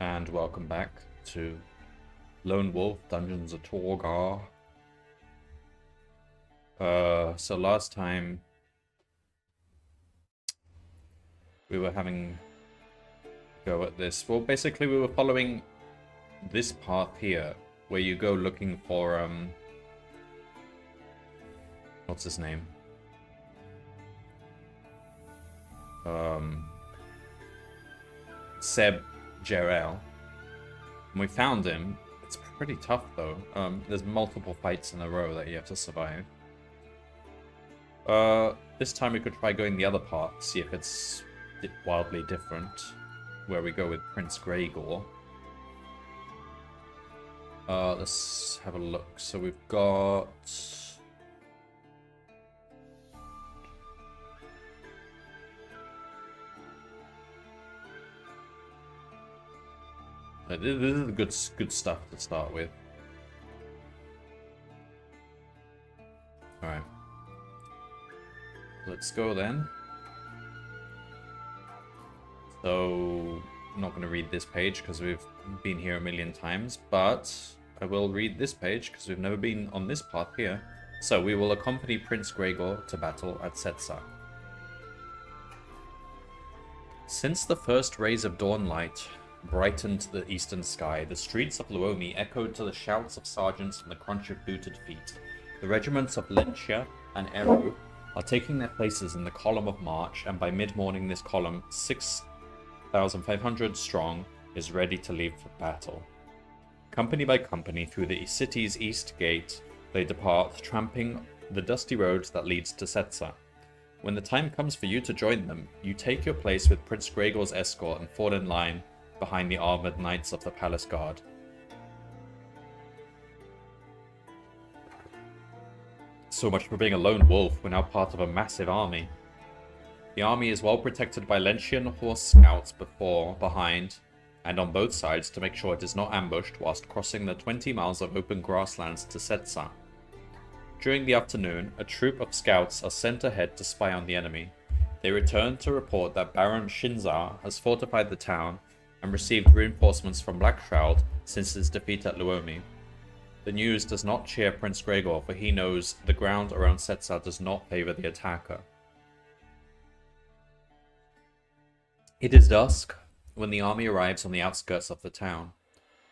and welcome back to Lone Wolf Dungeons of Torgar. So last time we were having a go at this. Well, basically we were following this path here, where you go looking for, what's his name? Seb Jarrell. And we found him. It's pretty tough though. There's multiple fights in a row that you have to survive. This time we could try going the other path, see if it's wildly different. Where we go with Prince Gregor. Let's have a look. So we've got... This is good stuff to start with. Alright. Let's go then. So, I'm not going to read this page because we've been here a million times, but I will read this page because we've never been on this path here. So, we will accompany Prince Gregor to battle at Setsa. Since the first rays of dawnlight brightened the eastern sky, the streets of Luomi echoed to the shouts of sergeants and the crunch of booted feet. The regiments of Lencia and Eru are taking their places in the column of march, and by mid-morning this column, 6,500 strong, is ready to leave for battle. Company by company, through the city's east gate, they depart, tramping the dusty roads that leads to Setsa. When the time comes for you to join them, you take your place with Prince Gregor's escort and fall in line behind the armored knights of the palace guard. So much for being a lone wolf. We're now part of a massive army. The army is well protected by Lentian horse scouts behind, and on both sides to make sure it is not ambushed whilst crossing the 20 miles of open grasslands to Setsa. During the afternoon, a troop of scouts are sent ahead to spy on the enemy. They return to report that Baron Shinzar has fortified the town and received reinforcements from Blackshroud since his defeat at Luomi. The news does not cheer Prince Gregor, for he knows the ground around Setsa does not favor the attacker. It is dusk when the army arrives on the outskirts of the town.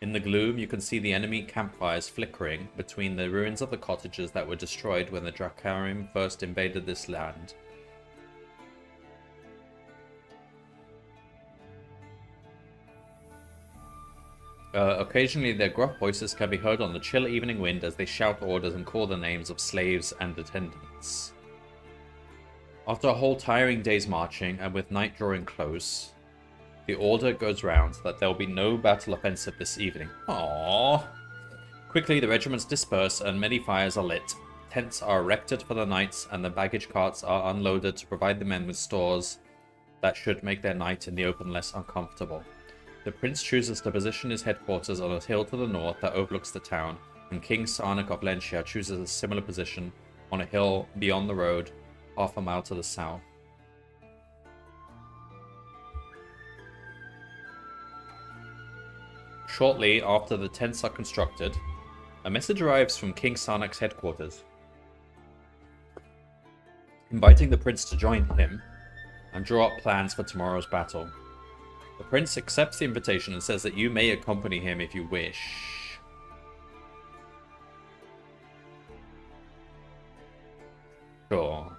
In the gloom, you can see the enemy campfires flickering between the ruins of the cottages that were destroyed when the Drakarim first invaded this land. Occasionally their gruff voices can be heard on the chill evening wind as they shout orders and call the names of slaves and attendants. After a whole tiring day's marching, and with night drawing close, the order goes round that there will be no battle offensive this evening. Aww. Quickly the regiments disperse and many fires are lit. Tents are erected for the nights and the baggage carts are unloaded to provide the men with stores that should make their night in the open less uncomfortable. The prince chooses to position his headquarters on a hill to the north that overlooks the town, and King Sarnak of Lencia chooses a similar position on a hill beyond the road, half a mile to the south. Shortly after the tents are constructed, a message arrives from King Sarnak's headquarters, inviting the prince to join him and draw up plans for tomorrow's battle. The prince accepts the invitation and says that you may accompany him if you wish. Sure.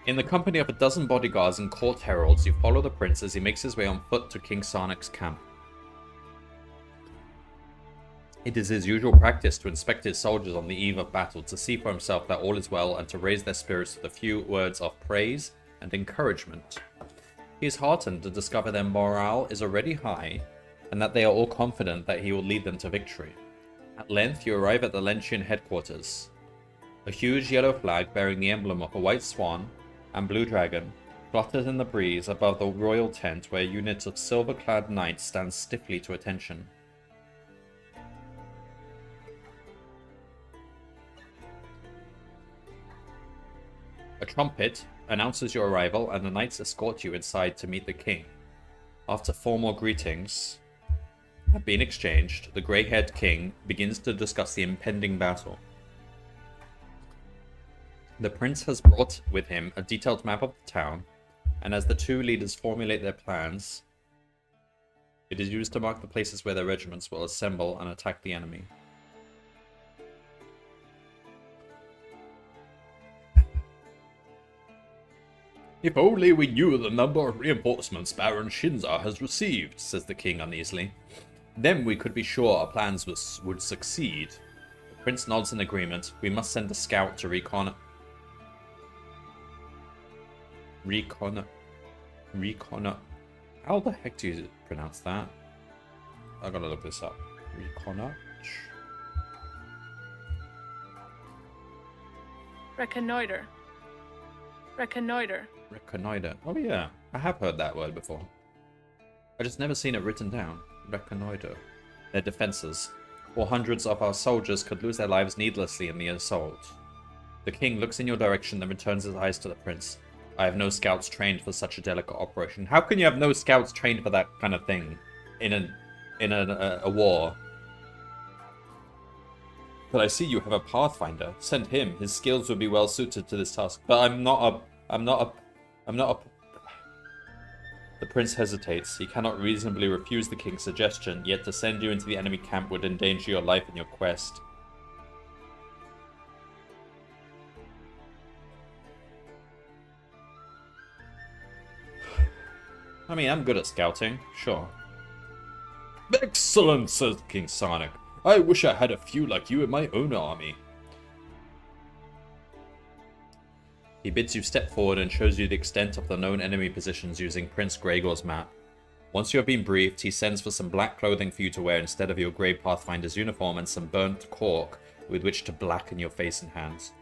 In the company of a dozen bodyguards and court heralds, you follow the prince as he makes his way on foot to King Sarnak's camp. It is his usual practice to inspect his soldiers on the eve of battle to see for himself that all is well and to raise their spirits with a few words of praise and encouragement. He is heartened to discover their morale is already high and that they are all confident that he will lead them to victory. At length you arrive at the Lentian headquarters. A huge yellow flag bearing the emblem of a white swan and blue dragon flutters in the breeze above the royal tent, where units of silver-clad knights stand stiffly to attention. A trumpet announces your arrival, and the knights escort you inside to meet the king. After formal greetings have been exchanged, the grey-haired king begins to discuss the impending battle. The prince has brought with him a detailed map of the town, and as the two leaders formulate their plans, it is used to mark the places where their regiments will assemble and attack the enemy. If only we knew the number of reinforcements Baron Shinza has received, says the king uneasily. Then we could be sure our plans would succeed. The prince nods in agreement. We must send a scout to recon. How the heck do you pronounce that? I gotta look this up. Reconnoiter. Reconnoiter. Reconnoiter. Oh yeah, I have heard that word before. I just never seen it written down. Reconnoiter. Their defenses. Or hundreds of our soldiers could lose their lives needlessly in the assault. The king looks in your direction, then returns his eyes to the prince. I have no scouts trained for such a delicate operation. How can you have no scouts trained for that kind of thing in a war? But I see you have a pathfinder. Send him. His skills would be well suited to this task. But I'm not a. The prince hesitates. He cannot reasonably refuse the king's suggestion, yet to send you into the enemy camp would endanger your life in your quest. I mean, I'm good at scouting, sure. Excellent, says King Sarnik. I wish I had a few like you in my own army. He bids you step forward and shows you the extent of the known enemy positions using Prince Gregor's map. Once you have been briefed, he sends for some black clothing for you to wear instead of your grey Pathfinder's uniform and some burnt cork with which to blacken your face and hands.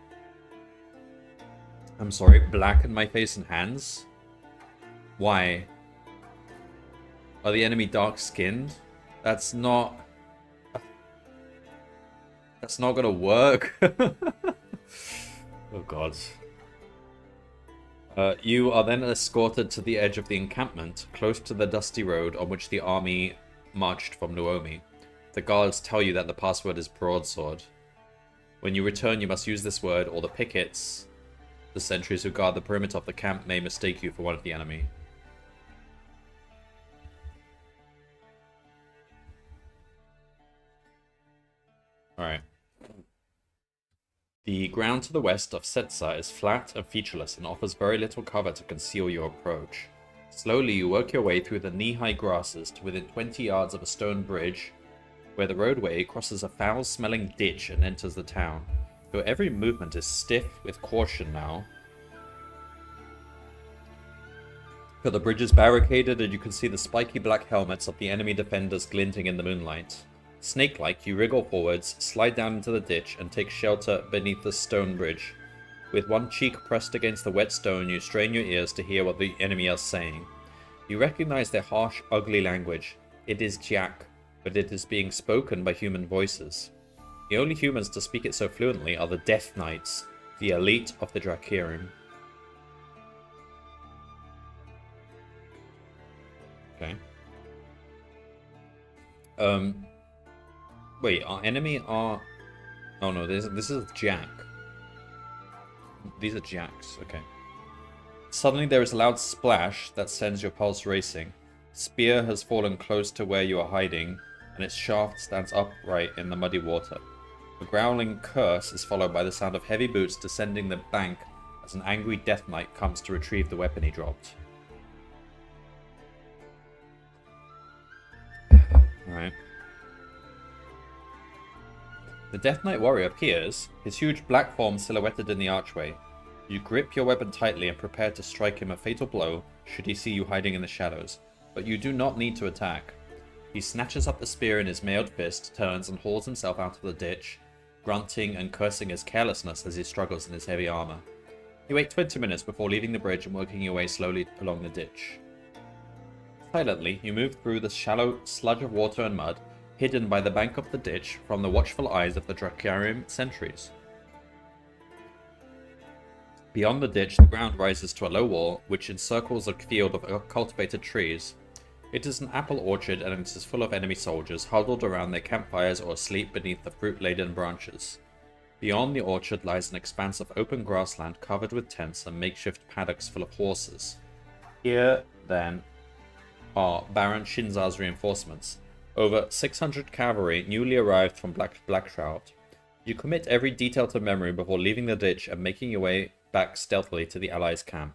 I'm sorry, blacken my face and hands? Why? Are the enemy dark-skinned? That's not gonna work. Oh god. You are then escorted to the edge of the encampment, close to the dusty road on which the army marched from Luomi. The guards tell you that the password is broadsword. When you return, you must use this word, or the pickets, the sentries who guard the perimeter of the camp, may mistake you for one of the enemy. Alright. The ground to the west of Setsa is flat and featureless and offers very little cover to conceal your approach. Slowly you work your way through the knee-high grasses to within 20 yards of a stone bridge, where the roadway crosses a foul-smelling ditch and enters the town. Your every movement is stiff with caution now, for the bridge is barricaded and you can see the spiky black helmets of the enemy defenders glinting in the moonlight. Snake-like, you wriggle forwards, slide down into the ditch, and take shelter beneath the stone bridge. With one cheek pressed against the wet stone, you strain your ears to hear what the enemy are saying. You recognize their harsh, ugly language. It is Jak, but it is being spoken by human voices. The only humans to speak it so fluently are the Death Knights, the elite of the Drakirim. Okay. Wait, our enemy are... Oh no, this is Jak. These are Jaks, okay. Suddenly there is a loud splash that sends your pulse racing. Spear has fallen close to where you are hiding, and its shaft stands upright in the muddy water. A growling curse is followed by the sound of heavy boots descending the bank as an angry Death Knight comes to retrieve the weapon he dropped. Alright. The Death Knight warrior appears, his huge black form silhouetted in the archway. You grip your weapon tightly and prepare to strike him a fatal blow should he see you hiding in the shadows, but you do not need to attack. He snatches up the spear in his mailed fist, turns and hauls himself out of the ditch, grunting and cursing his carelessness as he struggles in his heavy armor. You wait 20 minutes before leaving the bridge and working your way slowly along the ditch. Silently, you move through the shallow sludge of water and mud, hidden by the bank of the ditch from the watchful eyes of the Drakirim sentries. Beyond the ditch, the ground rises to a low wall, which encircles a field of cultivated trees. It is an apple orchard and it is full of enemy soldiers huddled around their campfires or asleep beneath the fruit-laden branches. Beyond the orchard lies an expanse of open grassland covered with tents and makeshift paddocks full of horses. Here, then, are Baron Shinza's reinforcements. Over 600 cavalry newly arrived from Blackshroud. You commit every detail to memory before leaving the ditch and making your way back stealthily to the Allies' camp.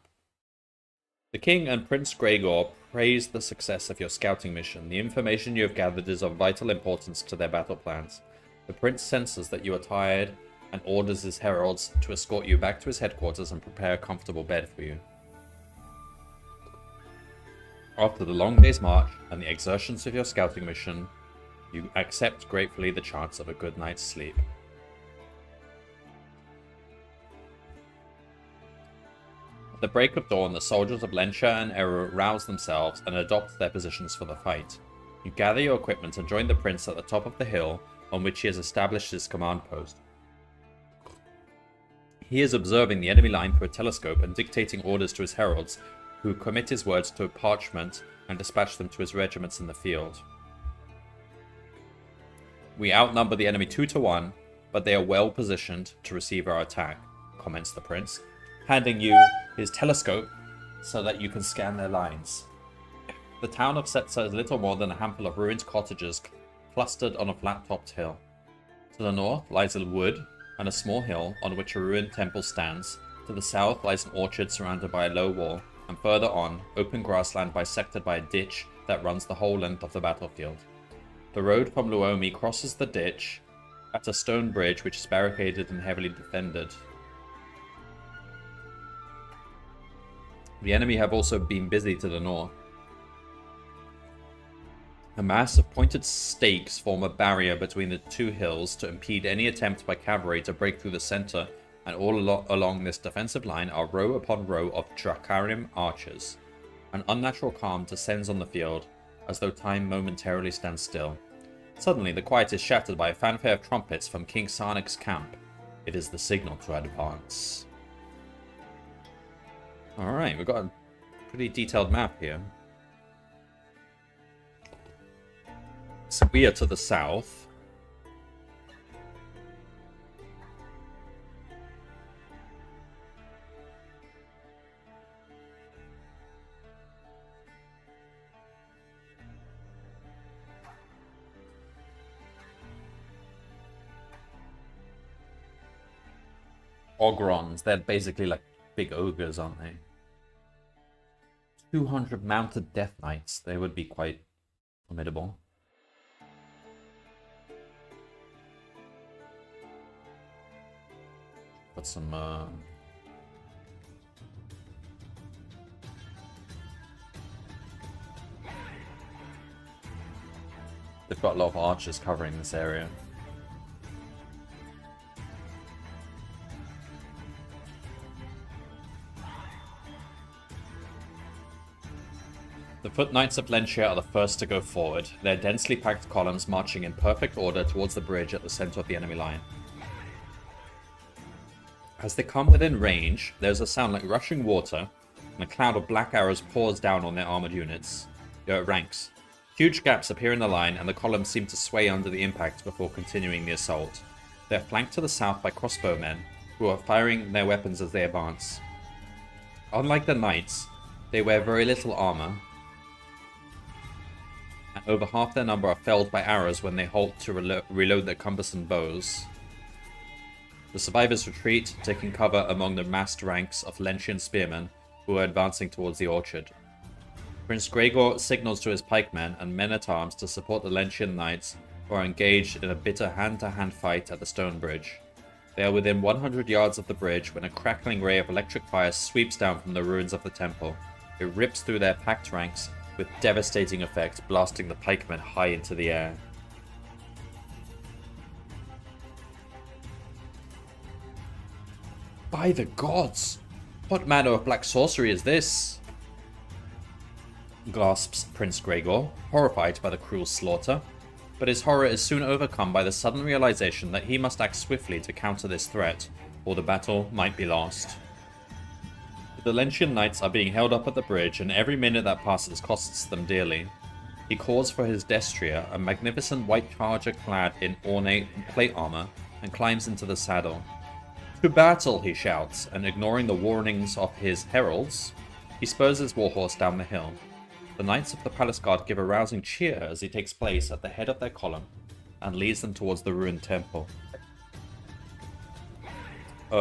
The King and Prince Gregor praise the success of your scouting mission. The information you have gathered is of vital importance to their battle plans. The Prince senses that you are tired and orders his heralds to escort you back to his headquarters and prepare a comfortable bed for you. After the long day's march and the exertions of your scouting mission, you accept gratefully the chance of a good night's sleep. At the break of dawn, the soldiers of Lensha and Eru rouse themselves and adopt their positions for the fight. You gather your equipment and join the prince at the top of the hill on which he has established his command post. He is observing the enemy line through a telescope and dictating orders to his heralds, who commit his words to a parchment and dispatch them to his regiments in the field. We outnumber the enemy 2 to 1, but they are well positioned to receive our attack, comments the prince, handing you his telescope so that you can scan their lines. The town of Setsa is little more than a handful of ruined cottages clustered on a flat-topped hill. To the north lies a wood and a small hill on which a ruined temple stands. To the south lies an orchard surrounded by a low wall, and further on, open grassland bisected by a ditch that runs the whole length of the battlefield. The road from Luomi crosses the ditch at a stone bridge which is barricaded and heavily defended. The enemy have also been busy to the north. A mass of pointed stakes form a barrier between the two hills to impede any attempt by cavalry to break through the center, and all along this defensive line are row upon row of Drakarim archers. An unnatural calm descends on the field, as though time momentarily stands still. Suddenly, the quiet is shattered by a fanfare of trumpets from King Sarnik's camp. It is the signal to advance. Alright, we've got a pretty detailed map here. So we are to the south. Ogrons, they're basically like big ogres, aren't they? 200 mounted death knights, they would be quite formidable. Got some they've got a lot of archers covering this area. The foot knights of Lensha are the first to go forward, their densely packed columns marching in perfect order towards the bridge at the center of the enemy line. As they come within range, there's a sound like rushing water, and a cloud of black arrows pours down on their armored units. It ranks. Huge gaps appear in the line, and the columns seem to sway under the impact before continuing the assault. They are flanked to the south by crossbowmen, who are firing their weapons as they advance. Unlike the knights, they wear very little armor, and over half their number are felled by arrows when they halt to reload their cumbersome bows. The survivors retreat, taking cover among the massed ranks of Lenshian spearmen who are advancing towards the orchard. Prince Gregor signals to his pikemen and men-at-arms to support the Lenshian knights who are engaged in a bitter hand-to-hand fight at the stone bridge. They are within 100 yards of the bridge when a crackling ray of electric fire sweeps down from the ruins of the temple. It rips through their packed ranks with devastating effect, blasting the pikemen high into the air. By the gods! What manner of black sorcery is this? Gasps Prince Gregor, horrified by the cruel slaughter, but his horror is soon overcome by the sudden realization that he must act swiftly to counter this threat, or the battle might be lost. The Lenshian knights are being held up at the bridge, and every minute that passes costs them dearly. He calls for his destrier, a magnificent white charger clad in ornate plate armor, and climbs into the saddle. "To battle!" he shouts, and ignoring the warnings of his heralds, he spurs his warhorse down the hill. The knights of the palace guard give a rousing cheer as he takes place at the head of their column and leads them towards the ruined temple. I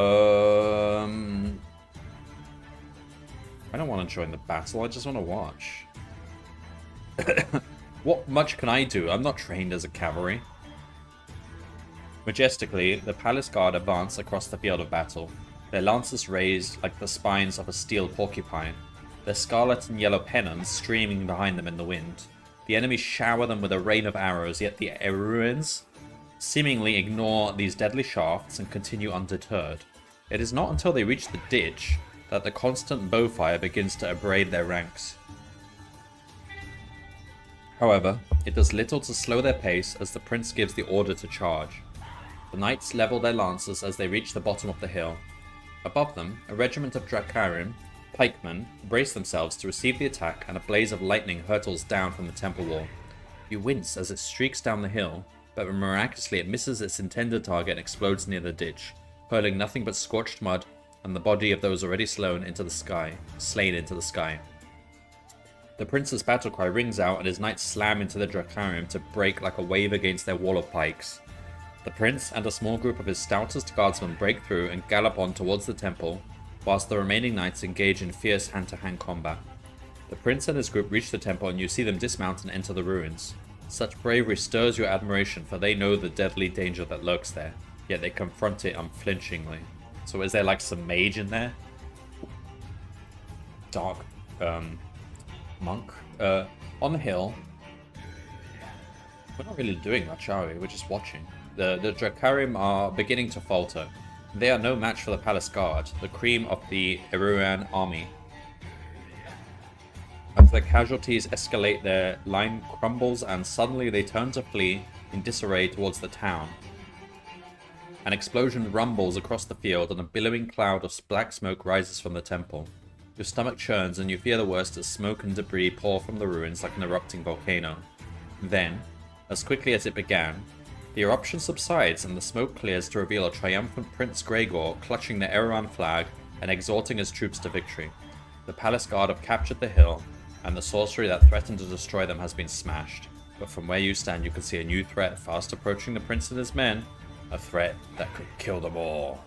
don't want to join the battle, I just want to watch. What much can I do? I'm not trained as a cavalry. Majestically, the palace guard advance across the field of battle, their lances raised like the spines of a steel porcupine, their scarlet and yellow pennons streaming behind them in the wind. The enemy shower them with a rain of arrows, yet the Eruans seemingly ignore these deadly shafts and continue undeterred. It is not until they reach the ditch that the constant bowfire begins to abrade their ranks. However, it does little to slow their pace as the prince gives the order to charge. The knights level their lances as they reach the bottom of the hill. Above them, a regiment of Drakarim, pikemen, brace themselves to receive the attack, and a blaze of lightning hurtles down from the temple wall. You wince as it streaks down the hill, but miraculously it misses its intended target and explodes near the ditch, hurling nothing but scorched mud and the body of those already slain into the sky. The prince's battle cry rings out and his knights slam into the Drakarim to break like a wave against their wall of pikes. The prince and a small group of his stoutest guardsmen break through and gallop on towards the temple, whilst the remaining knights engage in fierce hand-to-hand combat. The prince and his group reach the temple and you see them dismount and enter the ruins. Such bravery stirs your admiration, for they know the deadly danger that lurks there, yet they confront it unflinchingly. So is there like some mage in there? Dark monk. On the hill, we're not really doing much, are we? We're just watching. The Drakarim are beginning to falter. They are no match for the palace guard, the cream of the Eruan army. As their casualties escalate, their line crumbles and suddenly they turn to flee in disarray towards the town. An explosion rumbles across the field and a billowing cloud of black smoke rises from the temple. Your stomach churns and you fear the worst as smoke and debris pour from the ruins like an erupting volcano. Then, as quickly as it began, the eruption subsides and the smoke clears to reveal a triumphant Prince Gregor clutching the Eruan flag and exhorting his troops to victory. The palace guard have captured the hill, and the sorcery that threatened to destroy them has been smashed. But from where you stand you can see a new threat fast approaching the prince and his men, a threat that could kill them all.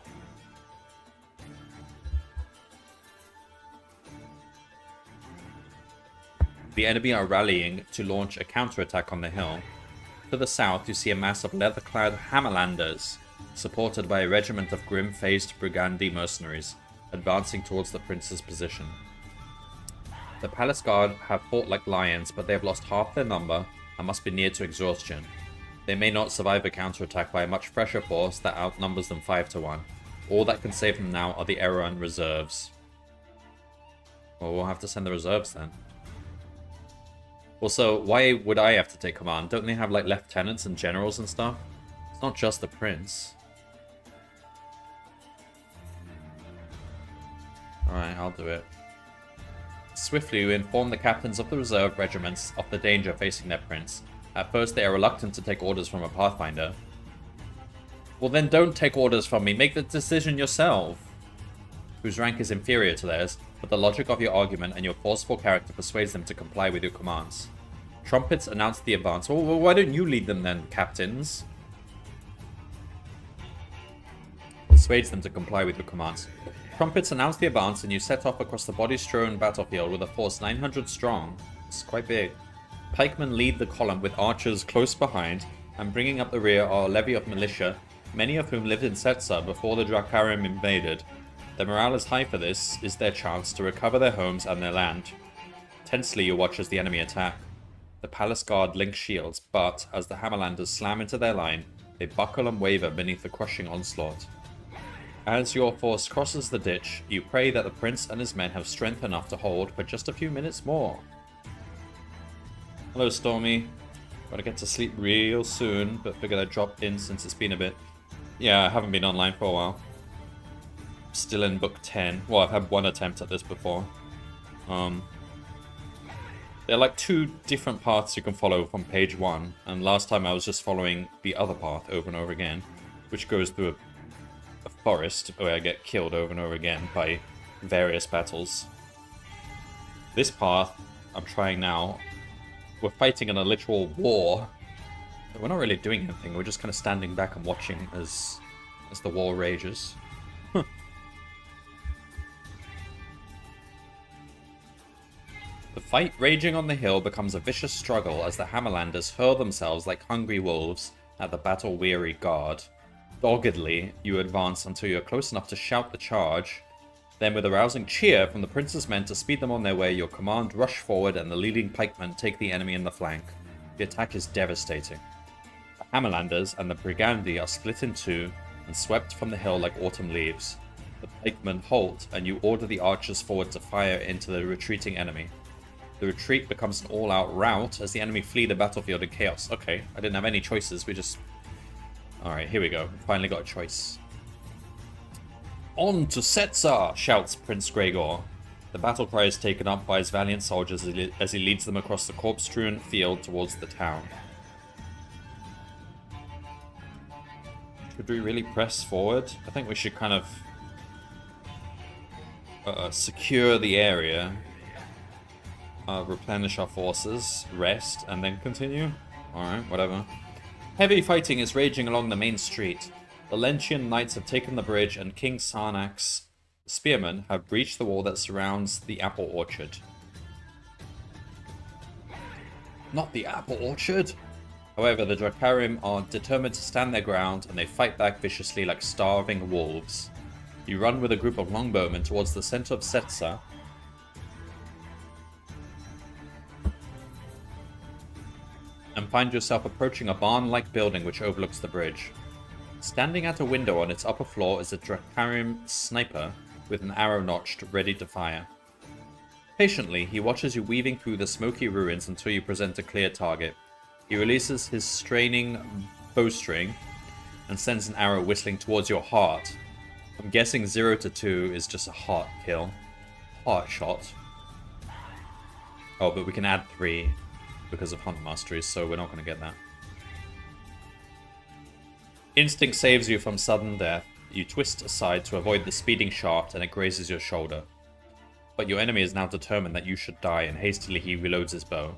The enemy are rallying to launch a counterattack on the hill. To the south, you see a mass of leather-clad Hammerlanders, supported by a regiment of grim-faced Brigandi mercenaries, advancing towards the prince's position. The palace guard have fought like lions, but they have lost half their number and must be near to exhaustion. They may not survive a counterattack by a much fresher force that outnumbers them 5-1. All that can save them now are the Eruan reserves. Well, we'll have to send the reserves then. Also, why would I have to take command? Don't they have like lieutenants and generals and stuff? It's not just the prince. Alright, I'll do it. Swiftly, you inform the captains of the reserve regiments of the danger facing their prince. At first, they are reluctant to take orders from a pathfinder. Well then don't take orders from me, make the decision yourself! Whose rank is inferior to theirs, but the logic of your argument and your forceful character persuades them to comply with your commands. Trumpets announce the advance. Well, why don't you lead them then, captains? Persuades them to comply with your commands. Trumpets announce the advance and you set off across the body-strewn battlefield with a force 900 strong. It's quite big. Pikemen lead the column with archers close behind, and bringing up the rear are a levy of militia, many of whom lived in Setsa before the Drakarim invaded. Their morale is high for this is their chance to recover their homes and their land. Tensely you watch as the enemy attack. The palace guard link shields, but as the Hammerlanders slam into their line, they buckle and waver beneath the crushing onslaught. As your force crosses the ditch, you pray that the prince and his men have strength enough to hold for just a few minutes more. Hello Stormy. Gotta get to sleep real soon, but figured I'd drop in since it's been a bit. Yeah, I haven't been online for a while. Still in book 10. Well, I've had one attempt at this before. There are like 2 different paths you can follow from page 1, and last time I was just following the other path over and over again, which goes through a forest where I get killed over and over again by various battles. This path I'm trying now, we're fighting in a literal war. We're not really doing anything, we're just kind of standing back and watching as the war rages. The fight raging on the hill becomes a vicious struggle as the Hammerlanders hurl themselves like hungry wolves at the battle-weary guard. Doggedly, you advance until you are close enough to shout the charge. Then, with a rousing cheer from the prince's men to speed them on their way, your command rush forward and the leading pikemen take the enemy in the flank. The attack is devastating. The Hammerlanders and the Brigandi are split in 2 and swept from the hill like autumn leaves. The pikemen halt, and you order the archers forward to fire into the retreating enemy. The retreat becomes an all-out rout as the enemy flee the battlefield in chaos. Okay, I didn't have any choices, we just... Alright, here we go. Finally got a choice. On to Setzer! Shouts Prince Gregor. The battle cry is taken up by his valiant soldiers as he leads them across the corpse-strewn field towards the town. Should we really press forward? I think we should kind of secure the area. Replenish our forces, rest, and then continue? Alright, whatever. Heavy fighting is raging along the main street. The Lentian knights have taken the bridge, and King Sarnak's spearmen have breached the wall that surrounds the apple orchard. Not the apple orchard! However, the Drakarim are determined to stand their ground, and they fight back viciously like starving wolves. You run with a group of longbowmen towards the center of Setzer, and find yourself approaching a barn-like building which overlooks the bridge. Standing at a window on its upper floor is a Drakarim sniper with an arrow notched, ready to fire. Patiently, he watches you weaving through the smoky ruins until you present a clear target. He releases his straining bowstring and sends an arrow whistling towards your heart. I'm guessing 0 to 2 is just a heart kill. Heart shot. Oh, but we can add 3. Because of Hunt Mastery, so we're not going to get that. Instinct saves you from sudden death. You twist aside to avoid the speeding shaft and it grazes your shoulder. But your enemy is now determined that you should die, and hastily he reloads his bow.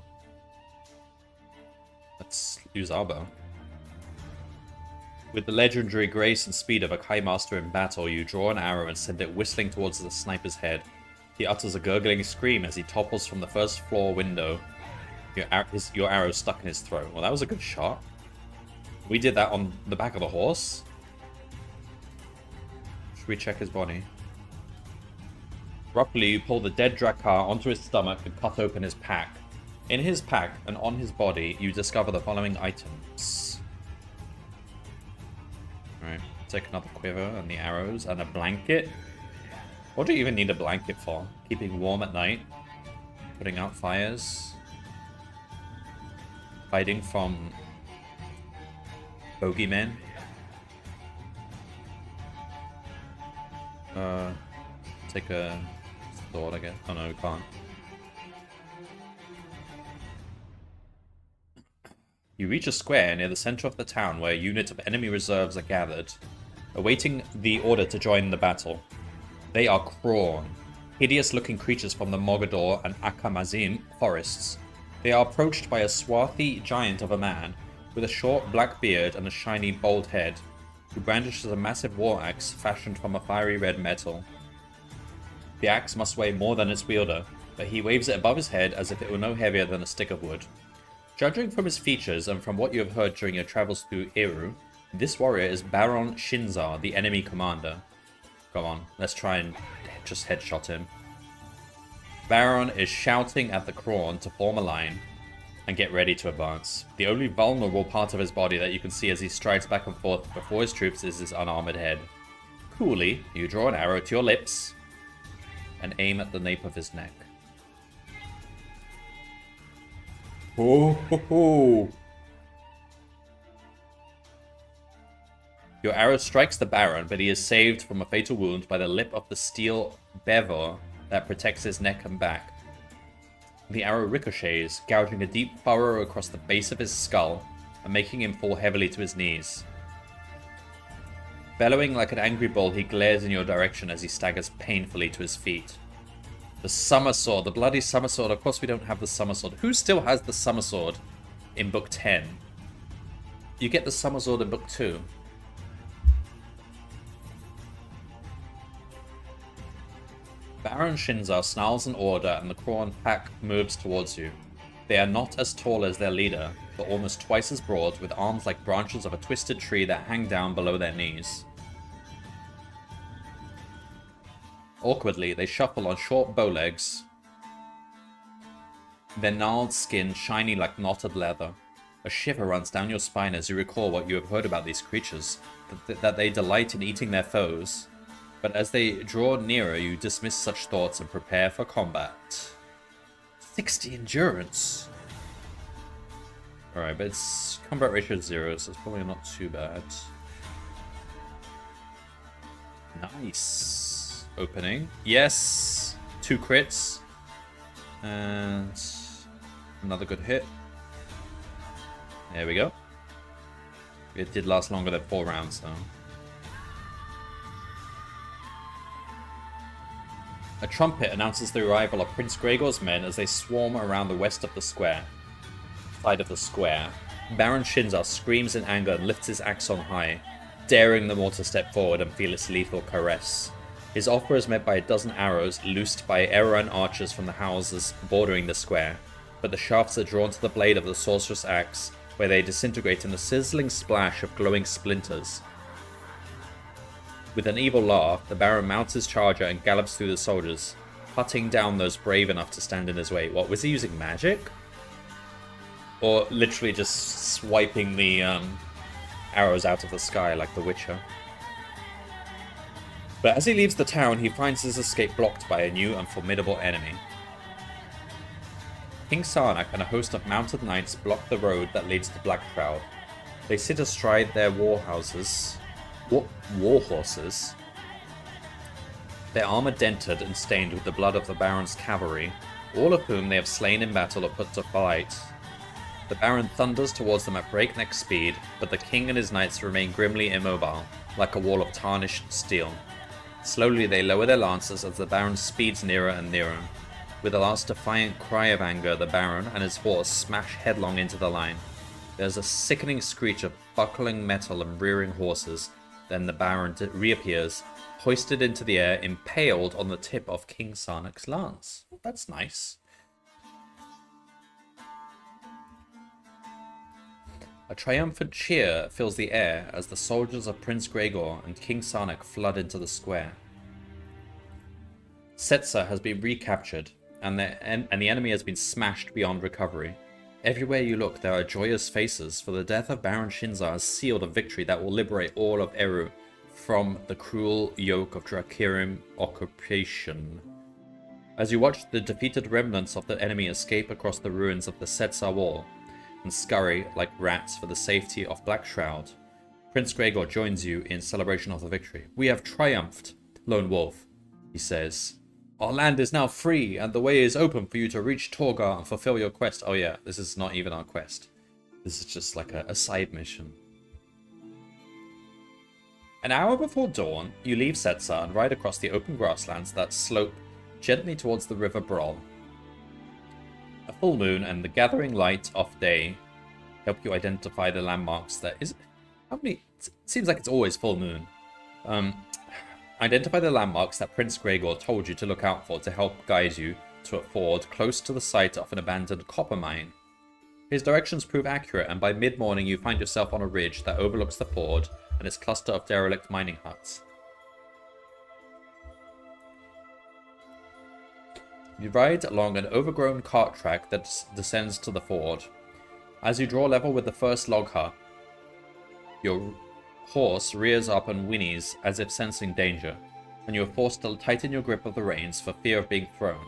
Let's use our bow. With the legendary grace and speed of a Kai Master in battle, you draw an arrow and send it whistling towards the sniper's head. He utters a gurgling scream as he topples from the first floor window. Your arrow stuck in his throat. Well, that was a good shot. We did that on the back of the horse. Should we check his body? Abruptly, you pull the dead Drakkar onto his stomach and cut open his pack. In his pack and on his body, you discover the following items. Alright, take another quiver and the arrows and a blanket. What do you even need a blanket for? Keeping warm at night? Putting out fires? Hiding from bogeymen. Take a sword, I guess. Oh no, we can't. You reach a square near the center of the town where a unit of enemy reserves are gathered, awaiting the order to join the battle. They are Krawn, hideous-looking creatures from the Mogador and Akamazim forests. They are approached by a swarthy giant of a man, with a short black beard and a shiny bald head, who brandishes a massive war axe fashioned from a fiery red metal. The axe must weigh more than its wielder, but he waves it above his head as if it were no heavier than a stick of wood. Judging from his features and from what you have heard during your travels through Eru, this warrior is Baron Shinzar, the enemy commander. Come on, let's try and just headshot him. Baron is shouting at the Krawn to form a line and get ready to advance. The only vulnerable part of his body that you can see as he strides back and forth before his troops is his unarmored head. Coolly, you draw an arrow to your lips and aim at the nape of his neck. Oh, ho, ho. Your arrow strikes the Baron, but he is saved from a fatal wound by the lip of the steel bever that protects his neck and back. The arrow ricochets, gouging a deep furrow across the base of his skull and making him fall heavily to his knees. Bellowing like an angry bull, he glares in your direction as he staggers painfully to his feet. The summer sword, the bloody summer sword. Of course we don't have the summer sword. Who still has the summer sword in book 10? You get the summer sword in book 2. Baron Shinzar snarls an order and the Kraun pack moves towards you. They are not as tall as their leader, but almost twice as broad, with arms like branches of a twisted tree that hang down below their knees. Awkwardly, they shuffle on short bow legs, their gnarled skin shiny like knotted leather. A shiver runs down your spine as you recall what you have heard about these creatures, that they delight in eating their foes. But as they draw nearer, you dismiss such thoughts and prepare for combat. 60 endurance! Alright, but its combat ratio is 0, so it's probably not too bad. Nice. Opening. Yes! 2 crits. And another good hit. There we go. It did last longer than 4 rounds, though. A trumpet announces the arrival of Prince Gregor's men as they swarm around the west of the square. Side of the square. Baron Shinzar screams in anger and lifts his axe on high, daring them all to step forward and feel its lethal caress. His offer is met by a dozen arrows loosed by Eran archers from the houses bordering the square, but the shafts are drawn to the blade of the sorceress axe, where they disintegrate in a sizzling splash of glowing splinters. With an evil laugh, the Baron mounts his charger and gallops through the soldiers, cutting down those brave enough to stand in his way. What, was he using magic? Or literally just swiping the arrows out of the sky like the Witcher? But as he leaves the town, he finds his escape blocked by a new and formidable enemy. King Sarnak and a host of mounted knights block the road that leads to Blackshroud. They sit astride their war horses, their armor dented and stained with the blood of the Baron's cavalry, all of whom they have slain in battle or put to flight. The Baron thunders towards them at breakneck speed, but the king and his knights remain grimly immobile, like a wall of tarnished steel. Slowly they lower their lances as the Baron speeds nearer and nearer. With a last defiant cry of anger, the Baron and his horse smash headlong into the line. There's a sickening screech of buckling metal and rearing horses. Then the Baron reappears, hoisted into the air, impaled on the tip of King Sarnak's lance. That's nice. A triumphant cheer fills the air as the soldiers of Prince Gregor and King Sarnak flood into the square. Setzer has been recaptured, and the enemy has been smashed beyond recovery. Everywhere you look, there are joyous faces, for the death of Baron Shinzar has sealed a victory that will liberate all of Eru from the cruel yoke of Drakirim occupation. As you watch the defeated remnants of the enemy escape across the ruins of the Setzer wall, and scurry like rats for the safety of Blackshroud, Prince Gregor joins you in celebration of the victory. "We have triumphed, Lone Wolf," he says. "Our land is now free, and the way is open for you to reach Torgar and fulfill your quest." Oh yeah, this is not even our quest. This is just like a side mission. An hour before dawn, you leave Setzer and ride across the open grasslands that slope gently towards the River Brol. A full moon and the gathering light of day help you identify the landmarks that is... How many... It seems like it's always full moon. Identify the landmarks that Prince Gregor told you to look out for to help guide you to a ford close to the site of an abandoned copper mine. His directions prove accurate, and by mid-morning you find yourself on a ridge that overlooks the ford and its cluster of derelict mining huts. You ride along an overgrown cart track that descends to the ford. As you draw level with the first log hut, your horse rears up and whinnies as if sensing danger, and you are forced to tighten your grip of the reins for fear of being thrown.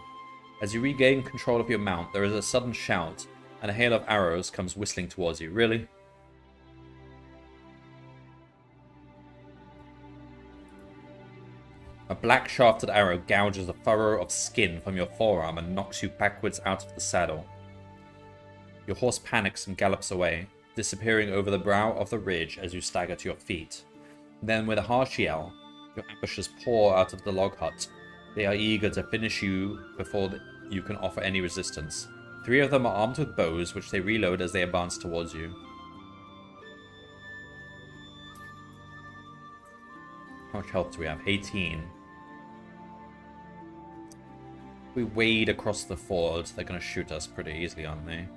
As you regain control of your mount, there is a sudden shout, and a hail of arrows comes whistling towards you. Really? A black shafted arrow gouges a furrow of skin from your forearm and knocks you backwards out of the saddle. Your horse panics and gallops away, disappearing over the brow of the ridge as you stagger to your feet. Then, with a harsh yell, your ambushers pour out of the log hut. They are eager to finish you before you can offer any resistance. 3 of them are armed with bows, which they reload as they advance towards you. How much health do we have? 18. We wade across the ford. They're going to shoot us pretty easily, aren't they?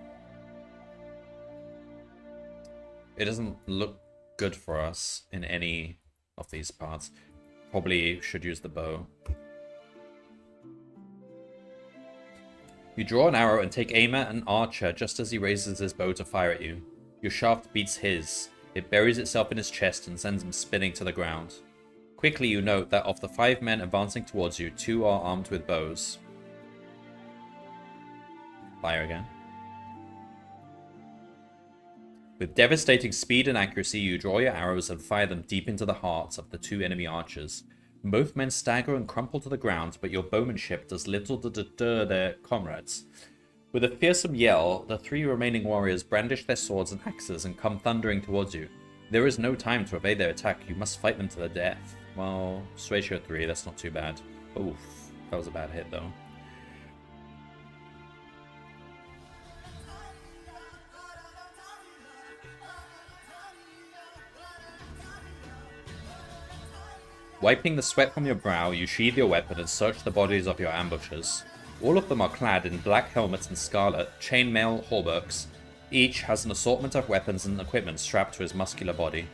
It doesn't look good for us in any of these parts. Probably should use the bow. You draw an arrow and take aim at an archer just as he raises his bow to fire at you. Your shaft beats his. It buries itself in his chest and sends him spinning to the ground. Quickly you note that of the 5 men advancing towards you, 2 are armed with bows. Fire again. With devastating speed and accuracy, you draw your arrows and fire them deep into the hearts of the 2 enemy archers. Both men stagger and crumple to the ground, but your bowmanship does little to deter their comrades. With a fearsome yell, the 3 remaining warriors brandish their swords and axes and come thundering towards you. There is no time to evade their attack, you must fight them to the death. Well, it's ratio 3, that's not too bad. Oof, that was a bad hit though. Wiping the sweat from your brow, you sheathe your weapon and search the bodies of your ambushers. All of them are clad in black helmets and scarlet, chainmail hauberks. Each has an assortment of weapons and equipment strapped to his muscular body.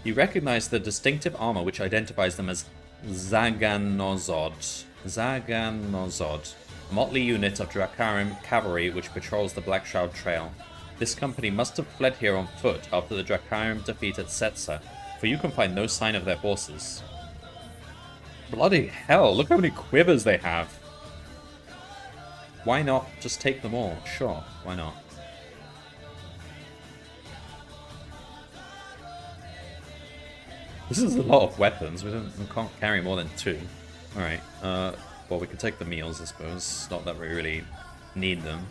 You recognize the distinctive armor which identifies them as Zaganozod. Zaganozod, a motley unit of Drakarim cavalry which patrols the Black Shroud Trail. This company must have fled here on foot after the Drakarim defeated Setsa, for you can find no sign of their horses. Bloody hell, look how many quivers they have. Why not just take them all? Sure, why not? This is a lot of weapons. We can't carry more than 2. Alright, well, we can take the meals, I suppose. Not that we really need them.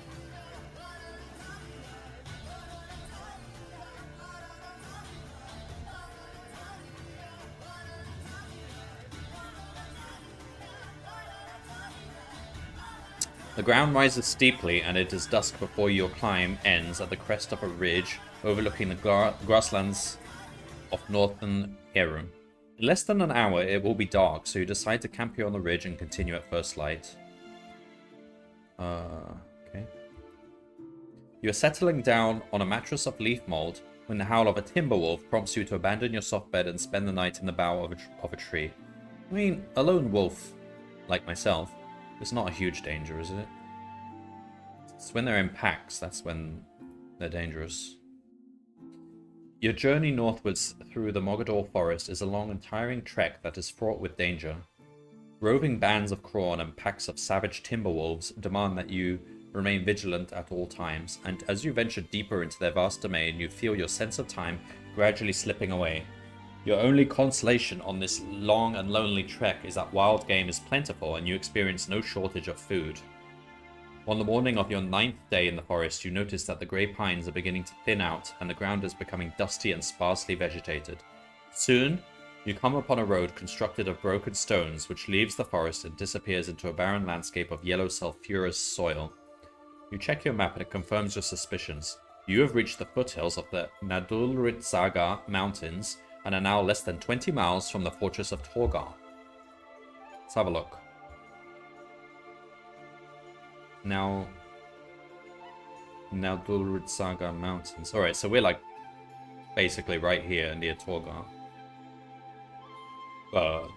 The ground rises steeply, and it is dusk before your climb ends at the crest of a ridge overlooking the grasslands of northern Eru. In less than an hour, it will be dark, so you decide to camp here on the ridge and continue at first light. Okay. You are settling down on a mattress of leaf mold when the howl of a timber wolf prompts you to abandon your soft bed and spend the night in the bough of a tree. I mean, a lone wolf, like myself, it's not a huge danger, is it? It's when they're in packs, that's when they're dangerous. Your journey northwards through the Mogador forest is a long and tiring trek that is fraught with danger. Roving bands of Kraun and packs of savage timber wolves demand that you remain vigilant at all times, and as you venture deeper into their vast domain, you feel your sense of time gradually slipping away. Your only consolation on this long and lonely trek is that wild game is plentiful and you experience no shortage of food. On the morning of your 9th day in the forest, you notice that the grey pines are beginning to thin out and the ground is becoming dusty and sparsely vegetated. Soon, you come upon a road constructed of broken stones which leaves the forest and disappears into a barren landscape of yellow sulfurous soil. You check your map and it confirms your suspicions. You have reached the foothills of the Nadulritsaga Mountains and are now less than 20 miles from the fortress of Torgar. Let's have a look. Now Nadulritsaga Mountains. Alright, so we're like basically right here near Torgar.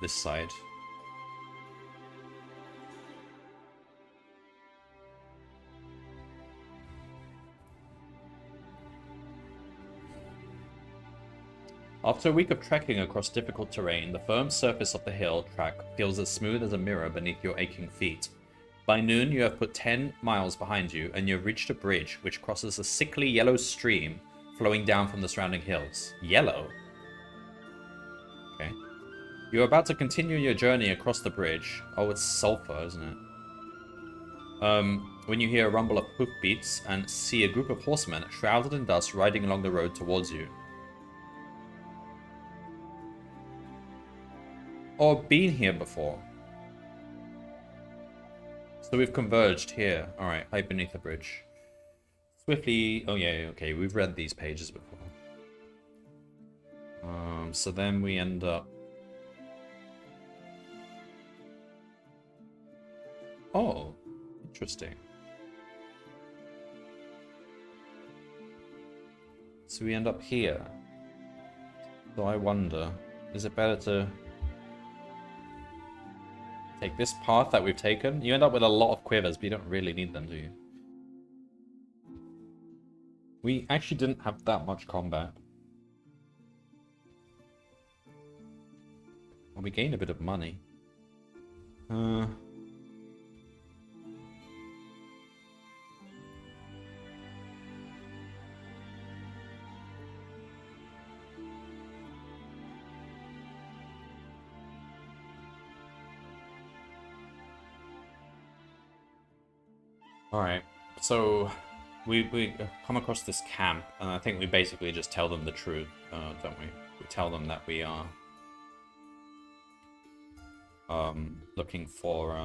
This side. After a week of trekking across difficult terrain, the firm surface of the hill track feels as smooth as a mirror beneath your aching feet. By noon, you have put 10 miles behind you, and you have reached a bridge which crosses a sickly yellow stream flowing down from the surrounding hills. Yellow? Okay. You're about to continue your journey across the bridge. Oh, it's sulfur, isn't it? When you hear a rumble of hoofbeats and see a group of horsemen shrouded in dust riding along the road towards you. Or been here before. So we've converged here. Alright, hide beneath the bridge. Swiftly... Oh yeah, okay, we've read these pages before. So then we end up... Oh, interesting. So we end up here. So I wonder, is it better to take this path that we've taken? You end up with a lot of quivers, but you don't really need them, do you? We actually didn't have that much combat. Well, we gained a bit of money. Alright, so we come across this camp, and I think we basically just tell them the truth, don't we? We tell them that we are looking for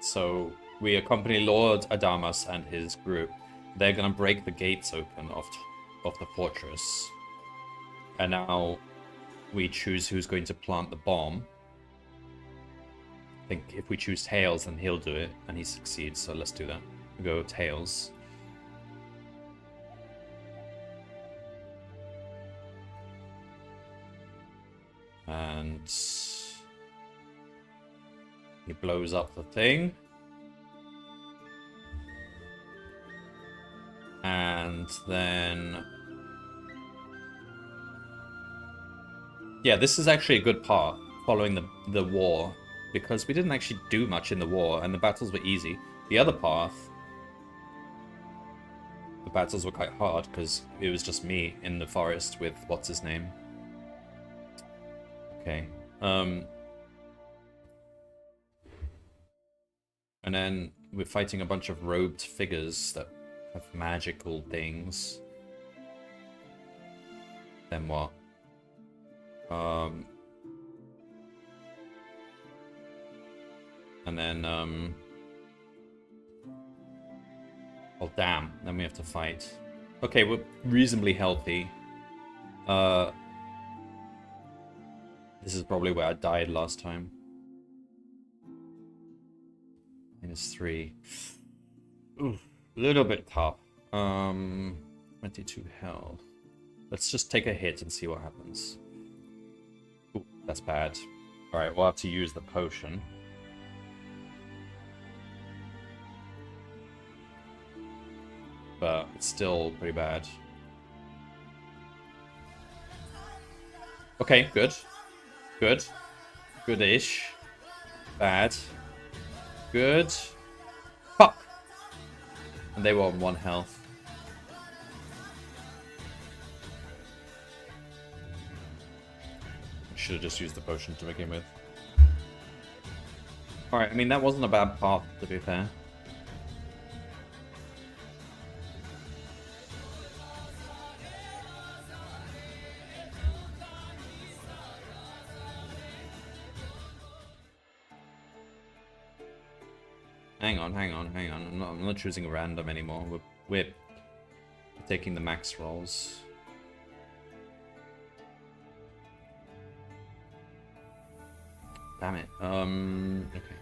so we accompany Lord Adamas and his group. They're gonna break the gates open of the fortress. And now we choose who's going to plant the bomb. I think if we choose Tails, then he'll do it, and he succeeds, so let's do that. We go Tails. And he blows up the thing. And then... Yeah, this is actually a good path, following the war, because we didn't actually do much in the war, and the battles were easy. The other path, the battles were quite hard, because it was just me in the forest with what's-his-name. Okay. And then we're fighting a bunch of robed figures that have magical things. Then what? And then, oh damn, then we have to fight. Okay, we're reasonably healthy. This is probably where I died last time. -3. Ooh, a little bit tough. 22 health. Let's just take a hit and see what happens. Ooh, that's bad. Alright, we'll have to use the potion. But it's still pretty bad. Okay, good. Good. Good-ish. Bad. Good. Fuck! And they were on 1 health. Should have just used the potion to begin with. Alright, I mean, that wasn't a bad path, to be fair. Hang on. I'm not choosing random anymore. We're taking the max rolls. Damn it. Okay.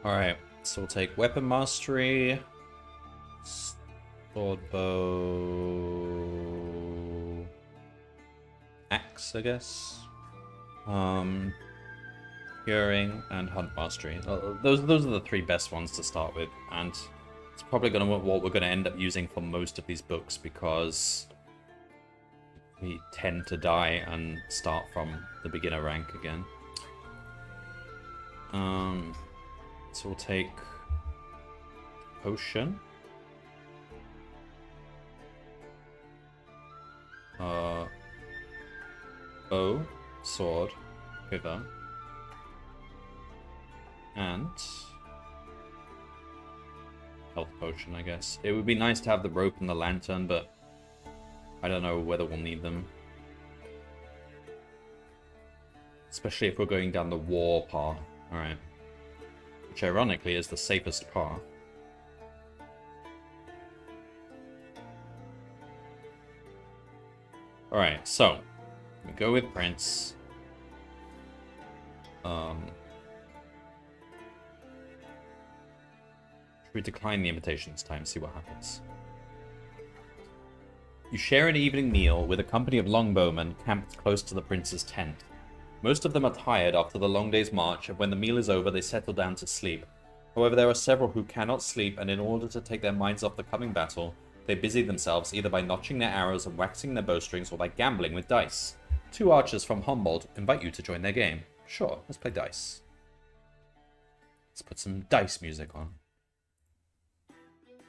Alright, so we'll take Weapon Mastery, Sword Bow, Axe, I guess. Hearing and Hunt Mastery. Those are the three best ones to start with, and it's probably what we're going to end up using for most of these books, because we tend to die and start from the beginner rank again. So we'll take Potion. Bow, Sword, Quiver. And Health Potion, I guess. It would be nice to have the rope and the lantern, but I don't know whether we'll need them. Especially if we're going down the war path. Alright. Which ironically is the safest path. Alright, so we go with Prince. We decline the invitation this time, see what happens. You share an evening meal with a company of longbowmen camped close to the prince's tent. Most of them are tired after the long day's march, and when the meal is over, they settle down to sleep. However, there are several who cannot sleep, and in order to take their minds off the coming battle, they busy themselves either by notching their arrows and waxing their bowstrings, or by gambling with dice. 2 archers from Humboldt invite you to join their game. Sure, let's play dice. Let's put some dice music on.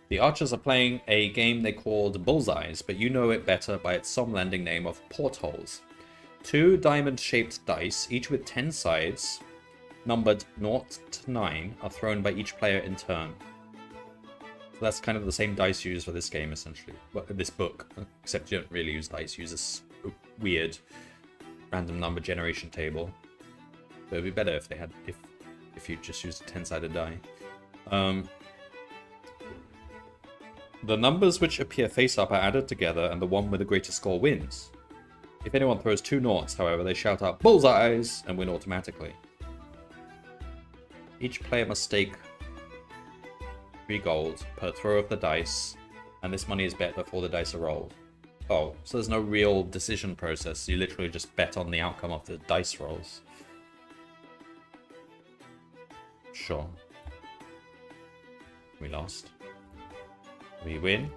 The archers are playing a game they called Bullseyes, but you know it better by its song-lending name of Portholes. 2 diamond-shaped dice, each with 10 sides, numbered 0 to 9, are thrown by each player in turn. So that's kind of the same dice used for this game, essentially. Well, this book, except you don't really use dice, you use this weird random number generation table. But it'd be better if they had, if you just used a 10-sided die. The numbers which appear face-up are added together, and the one with the greatest score wins. If anyone throws 2 noughts, however, they shout out "Bullseyes!" and win automatically. Each player must stake 3 gold per throw of the dice, and this money is bet before the dice are rolled. Oh, so there's no real decision process. You literally just bet on the outcome of the dice rolls. Sure. We lost. We win.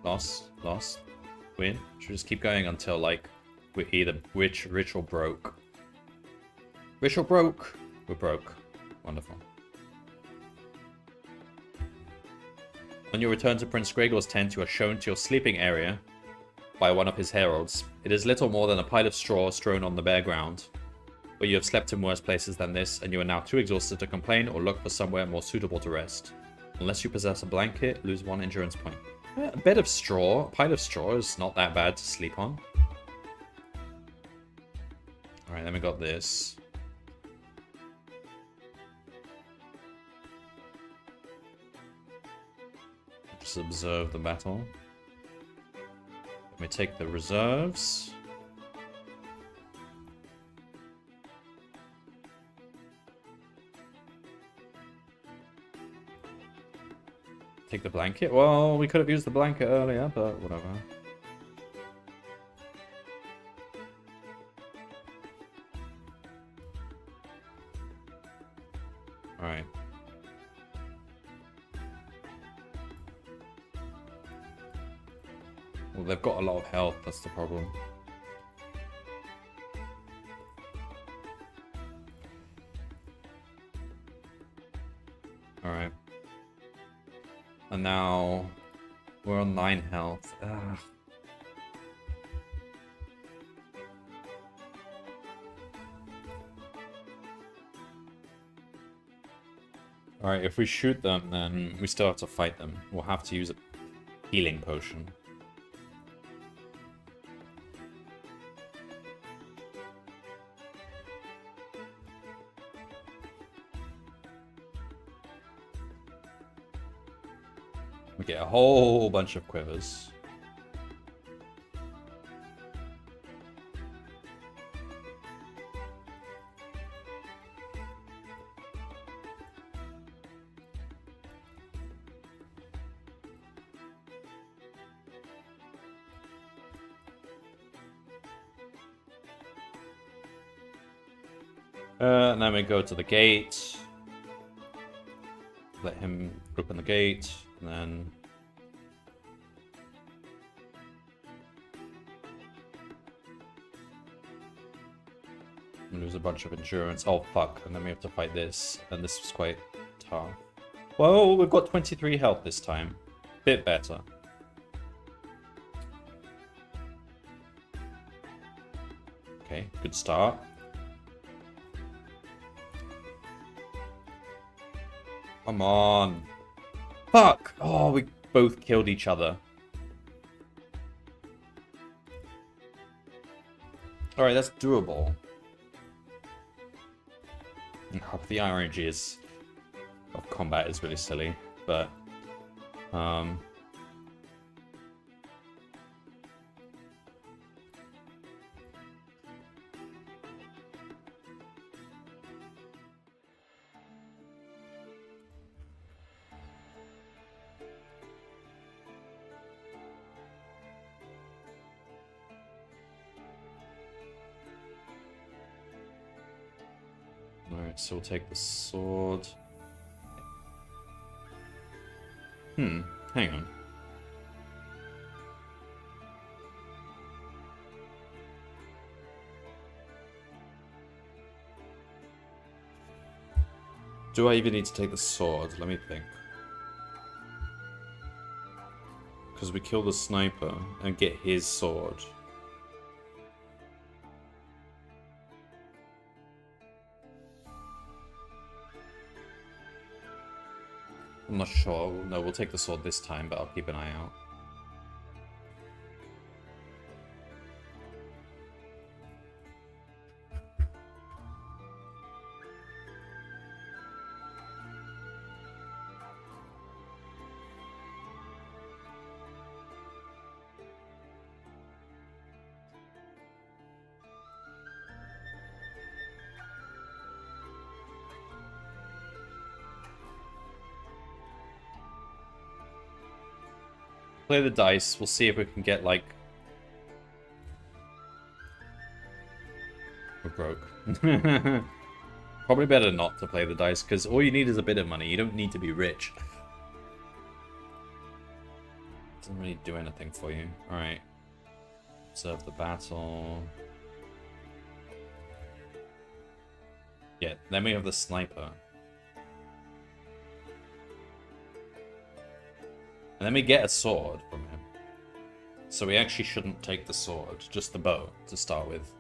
Lost. Lost. Win. Should we just keep going until, like, we're either rich or broke? Rich or broke? We're broke. Wonderful. On your return to Prince Gregor's tent, you are shown to your sleeping area by one of his heralds. It is little more than a pile of straw strewn on the bare ground. But you have slept in worse places than this, and you are now too exhausted to complain or look for somewhere more suitable to rest. Unless you possess a blanket, lose 1 endurance point. A bed of straw, a pile of straw is not that bad to sleep on. Alright, then we got this. Just observe the battle. Let me take the reserves. Take the blanket? Well, we could have used the blanket earlier, but whatever. Alright. Well, they've got a lot of health, that's the problem. Alright. And now we're on 9 health. Ugh. Alright, if we shoot them, then we still have to fight them. We'll have to use a healing potion. We get a whole bunch of quivers. And then we go to the gate. Let him open the gate, and then... lose a bunch of endurance. Oh, fuck. And then we have to fight this. And this was quite tough. Well, we've got 23 health this time. Bit better. Okay, good start. Come on. Fuck! Oh, we both killed each other. Alright, that's doable. The RNG of combat is really silly, but alright, so we'll take the sword. Hang on. Do I even need to take the sword? Let me think. Because we kill the sniper and get his sword. I'm not sure. No, we'll take the sword this time, but I'll keep an eye out. Play the dice. We'll see if we can get, like... We're broke. Probably better not to play the dice, because all you need is a bit of money. You don't need to be rich. Doesn't really do anything for you. Alright. Observe the battle. Yeah, then we have the sniper. And then we get a sword from him. So we actually shouldn't take the sword, just the bow to start with.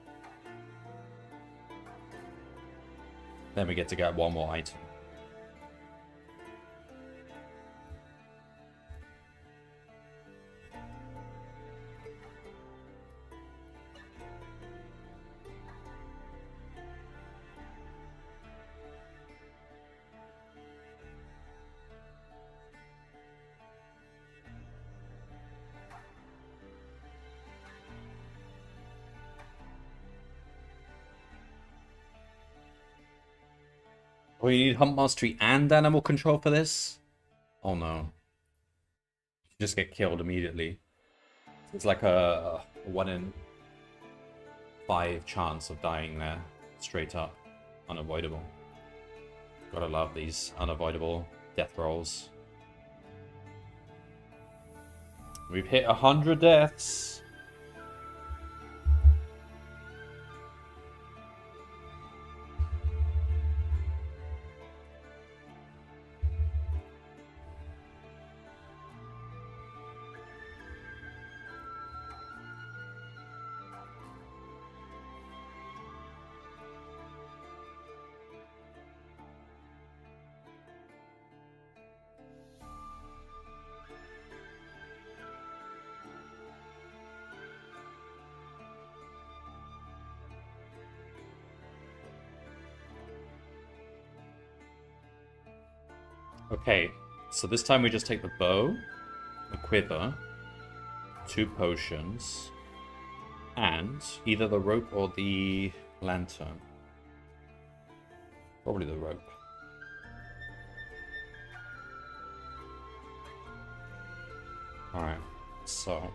Then we get to get one more item. Oh, you need Hunt Mastery and Animal Control for this? Oh no. You just get killed immediately. It's like a 1 in 5 chance of dying there. Straight up. Unavoidable. Gotta love these unavoidable death rolls. We've hit 100 deaths. Okay, so this time we just take the bow, the quiver, 2 potions, and either the rope or the lantern. Probably the rope. Alright, so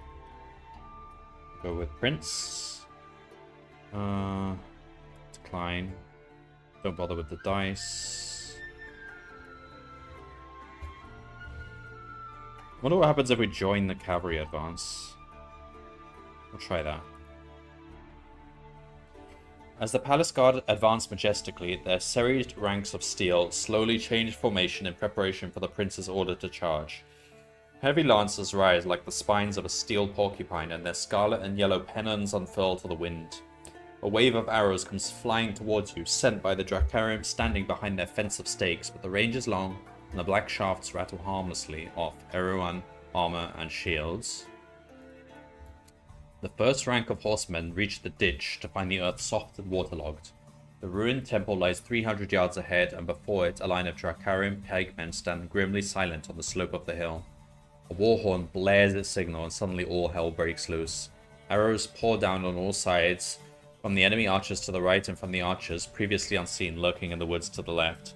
go with Prince. Decline. Don't bother with the dice. Wonder what happens if we join the cavalry advance. We'll try that. As the palace guard advanced majestically, their serried ranks of steel slowly changed formation in preparation for the prince's order to charge. Heavy lances rise like the spines of a steel porcupine, and their scarlet and yellow pennons unfurl to the wind. A wave of arrows comes flying towards you, sent by the Dracarim standing behind their fence of stakes, but the range is long, and the black shafts rattle harmlessly off everyone, armor, and shields. The first rank of horsemen reach the ditch to find the earth soft and waterlogged. The ruined temple lies 300 yards ahead, and before it a line of Dracarim pikemen stand grimly silent on the slope of the hill. A war horn blares its signal, and suddenly all hell breaks loose. Arrows pour down on all sides, from the enemy archers to the right and from the archers, previously unseen, lurking in the woods to the left.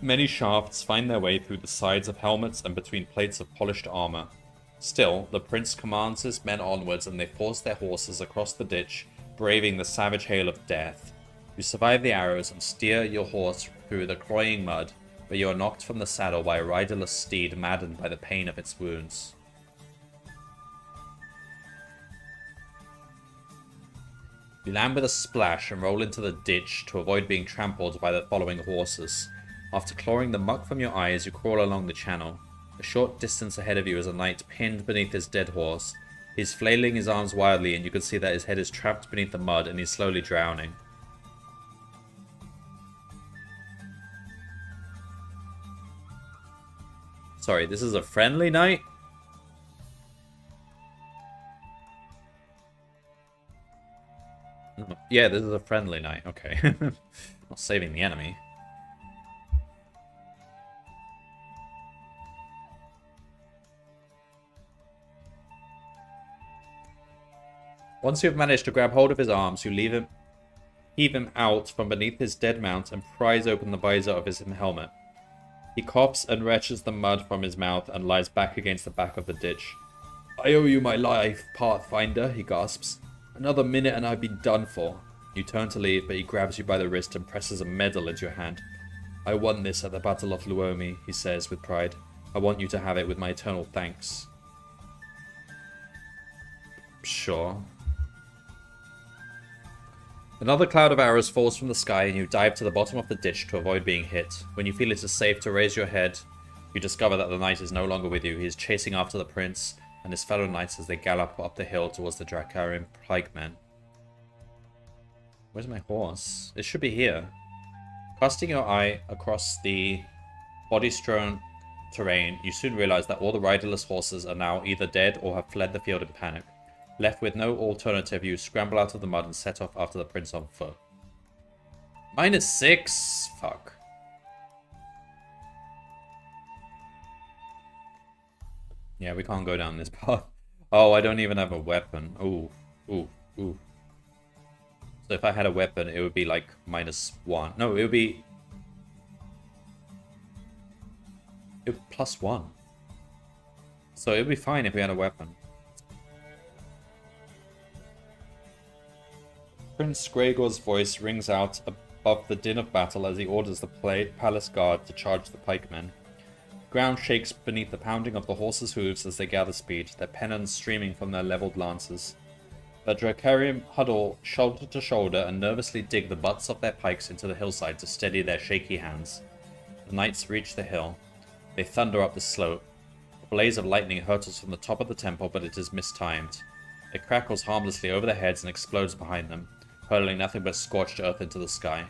Many shafts find their way through the sides of helmets and between plates of polished armor. Still, the prince commands his men onwards, and they force their horses across the ditch, braving the savage hail of death. You survive the arrows and steer your horse through the cloying mud, but you are knocked from the saddle by a riderless steed maddened by the pain of its wounds. You land with a splash and roll into the ditch to avoid being trampled by the following horses. After clawing the muck from your eyes, you crawl along the channel. A short distance ahead of you is a knight pinned beneath his dead horse. He's flailing his arms wildly, and you can see that his head is trapped beneath the mud and he's slowly drowning. Sorry, this is a friendly knight? Yeah, this is a friendly knight. Okay. Not saving the enemy. Once you have managed to grab hold of his arms, you heave him out from beneath his dead mount and prise open the visor of his helmet. He coughs and retches the mud from his mouth and lies back against the back of the ditch. "I owe you my life, Pathfinder," he gasps. "Another minute and I'd be done for." You turn to leave, but he grabs you by the wrist and presses a medal into your hand. "I won this at the Battle of Luomi," he says with pride. "I want you to have it with my eternal thanks." Sure. Another cloud of arrows falls from the sky, and you dive to the bottom of the ditch to avoid being hit. When you feel it is safe to raise your head, you discover that the knight is no longer with you. He is chasing after the prince and his fellow knights as they gallop up the hill towards the Dracarim pikemen. Where's my horse? It should be here. Casting your eye across the body-strewn terrain, you soon realize that all the riderless horses are now either dead or have fled the field in panic. Left with no alternative, you scramble out of the mud and set off after the prince on foot. -6? Fuck. Yeah, we can't go down this path. Oh, I don't even have a weapon. Ooh, ooh, ooh. So if I had a weapon, it would be like -1. No, it would be... +1. So it would be fine if we had a weapon. Prince Gregor's voice rings out above the din of battle as he orders the palace guard to charge the pikemen. The ground shakes beneath the pounding of the horses' hooves as they gather speed, their pennons streaming from their leveled lances. The Dracarim huddle shoulder to shoulder and nervously dig the butts of their pikes into the hillside to steady their shaky hands. The knights reach the hill. They thunder up the slope. A blaze of lightning hurtles from the top of the temple, but it is mistimed. It crackles harmlessly over their heads and explodes behind them, hurling nothing but scorched earth into the sky.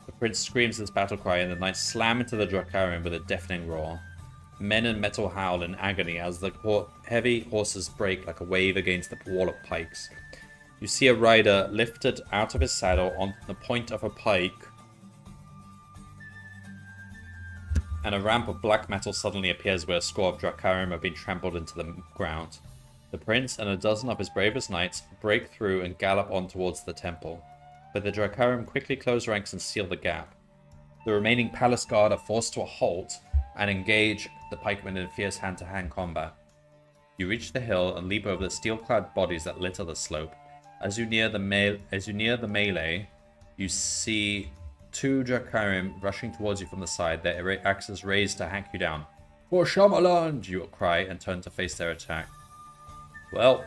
The prince screams his battle cry, and the knights slam into the Dracarim with a deafening roar. Men and metal howl in agony as the heavy horses break like a wave against the wall of pikes. You see a rider lifted out of his saddle on the point of a pike, and a ramp of black metal suddenly appears where a score of Dracarim have been trampled into the ground. The prince and a dozen of his bravest knights break through and gallop on towards the temple, but the Dracarim quickly close ranks and seal the gap. The remaining palace guard are forced to a halt and engage the pikemen in fierce hand-to-hand combat. You reach the hill and leap over the steel-clad bodies that litter the slope. As you near the melee, you see two Dracarim rushing towards you from the side, their axes raised to hack you down. For Shamaland! You cry and turn to face their attack. Well,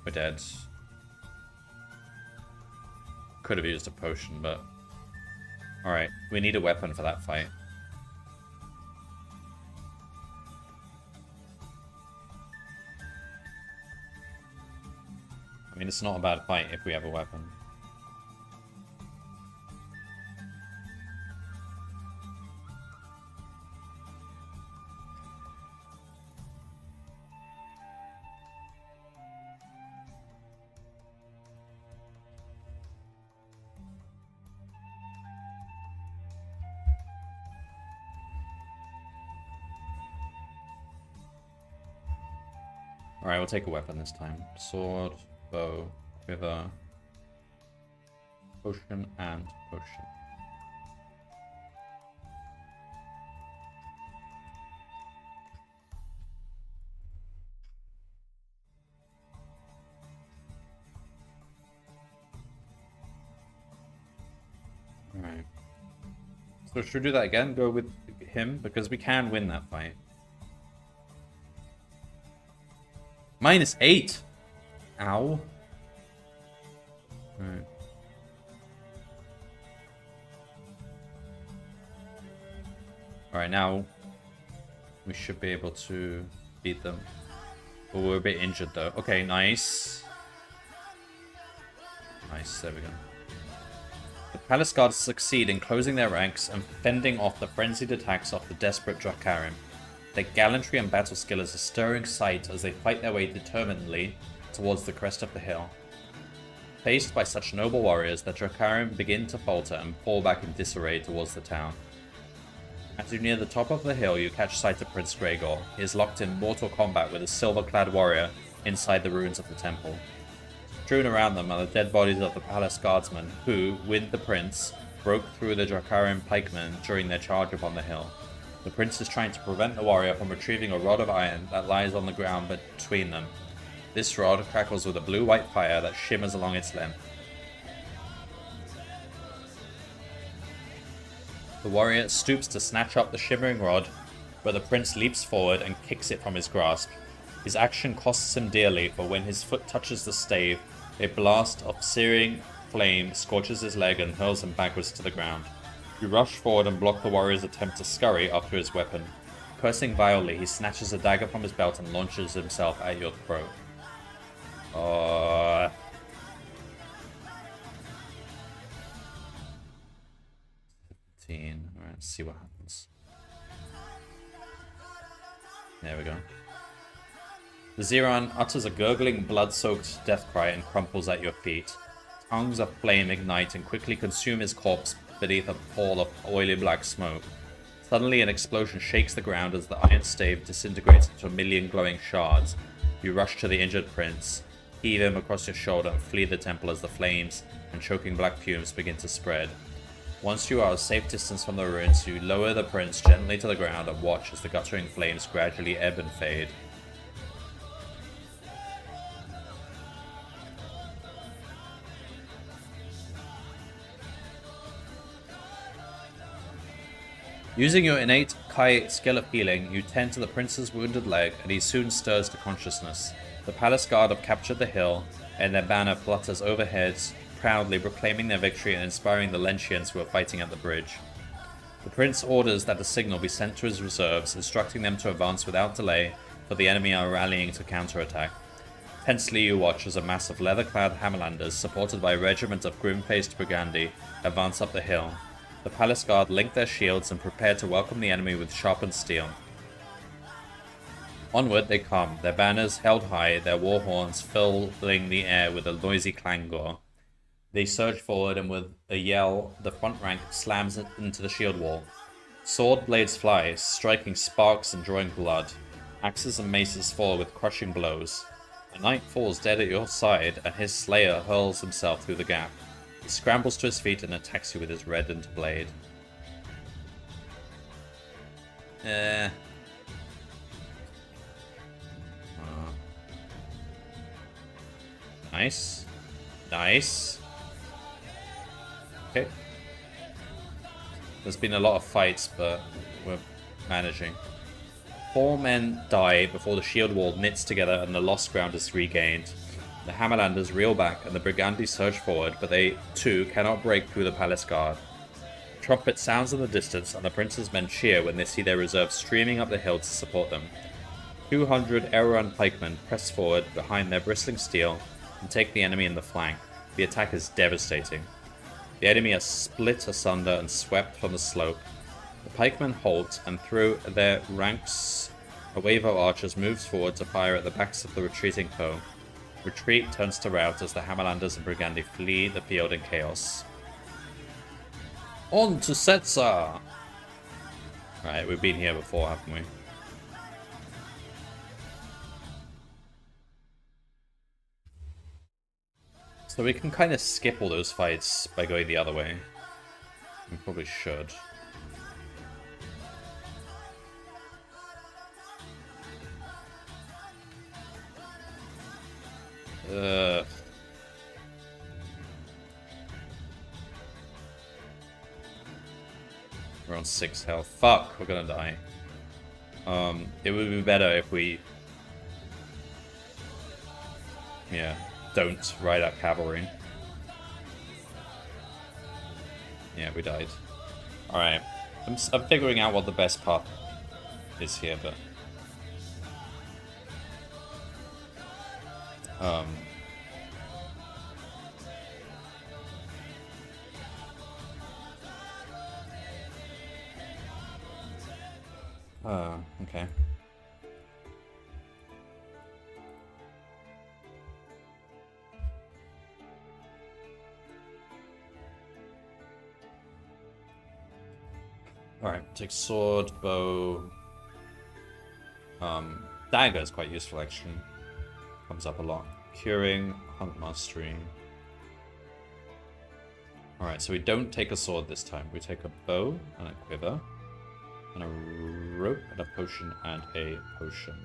we're dead. Could have used a potion, but... Alright, we need a weapon for that fight. I mean, it's not a bad fight if we have a weapon. Alright, we'll take a weapon this time. Sword, bow, quiver, potion, and potion. Alright. So should we do that again? Go with him? Because we can win that fight. -8! Ow. Alright. Alright, now we should be able to beat them. But we're a bit injured though. Okay, nice. Nice, there we go. The Palace Guards succeed in closing their ranks and fending off the frenzied attacks of the desperate Dracarim. Their gallantry and battle skill is a stirring sight as they fight their way determinedly towards the crest of the hill. Faced by such noble warriors, the Dracarim begin to falter and fall back in disarray towards the town. As you near the top of the hill, you catch sight of Prince Gregor. He is locked in mortal combat with a silver-clad warrior inside the ruins of the temple. Strewn around them are the dead bodies of the palace guardsmen who, with the prince, broke through the Dracarim pikemen during their charge upon the hill. The prince is trying to prevent the warrior from retrieving a rod of iron that lies on the ground between them. This rod crackles with a blue-white fire that shimmers along its length. The warrior stoops to snatch up the shimmering rod, but the prince leaps forward and kicks it from his grasp. His action costs him dearly, for when his foot touches the stave, a blast of searing flame scorches his leg and hurls him backwards to the ground. You rush forward and block the warrior's attempt to scurry after his weapon. Cursing vilely, he snatches a dagger from his belt and launches himself at your throat. Alright, let's see what happens. There we go. The Zeron utters a gurgling, blood-soaked death cry and crumples at your feet. Tongues of flame ignite and quickly consume his corpse beneath a pall of oily black smoke. Suddenly an explosion shakes the ground as the iron stave disintegrates into a million glowing shards. You rush to the injured prince, heave him across your shoulder and flee the temple as the flames and choking black fumes begin to spread. Once you are a safe distance from the ruins, you lower the prince gently to the ground and watch as the guttering flames gradually ebb and fade. Using your innate Kai skill of healing, you tend to the prince's wounded leg, and he soon stirs to consciousness. The palace guard have captured the hill, and their banner flutters overhead, proudly proclaiming their victory and inspiring the Lentians who are fighting at the bridge. The prince orders that a signal be sent to his reserves, instructing them to advance without delay, for the enemy are rallying to counterattack. Tensely you watch as a mass of leather-clad Hammerlanders, supported by a regiment of grim-faced Brigandi, advance up the hill. The palace guard link their shields and prepare to welcome the enemy with sharpened steel. Onward they come, their banners held high, their war horns filling the air with a noisy clangor. They surge forward, and with a yell, the front rank slams into the shield wall. Sword blades fly, striking sparks and drawing blood. Axes and maces fall with crushing blows. A knight falls dead at your side, and his slayer hurls himself through the gap. He scrambles to his feet and attacks you with his reddened blade. Nice. Nice. Okay. There's been a lot of fights, but we're managing. 4 men die before the shield wall knits together and the lost ground is regained. The Hammerlanders reel back and the Briganti surge forward, but they, too, cannot break through the palace guard. The trumpet sounds in the distance, and the prince's men cheer when they see their reserves streaming up the hill to support them. 200 Erran pikemen press forward behind their bristling steel and take the enemy in the flank. The attack is devastating. The enemy are split asunder and swept from the slope. The pikemen halt, and through their ranks, a wave of archers moves forward to fire at the backs of the retreating foe. Retreat turns to rout as the Hammerlanders and Briganti flee the field in chaos. On to Setsa! Right, we've been here before, haven't we? So we can kind of skip all those fights by going the other way. We probably should. We're on 6 health. Fuck, we're gonna die. It would be better if we... Yeah, don't ride out cavalry. Yeah, we died. Alright. I'm figuring out what the best path is here, but... okay. Alright, take sword, bow. Dagger is quite useful actually. Comes up a lot. Curing, hunt mastery. Alright, so we don't take a sword this time. We take a bow and a quiver. And a rope and a potion and a potion.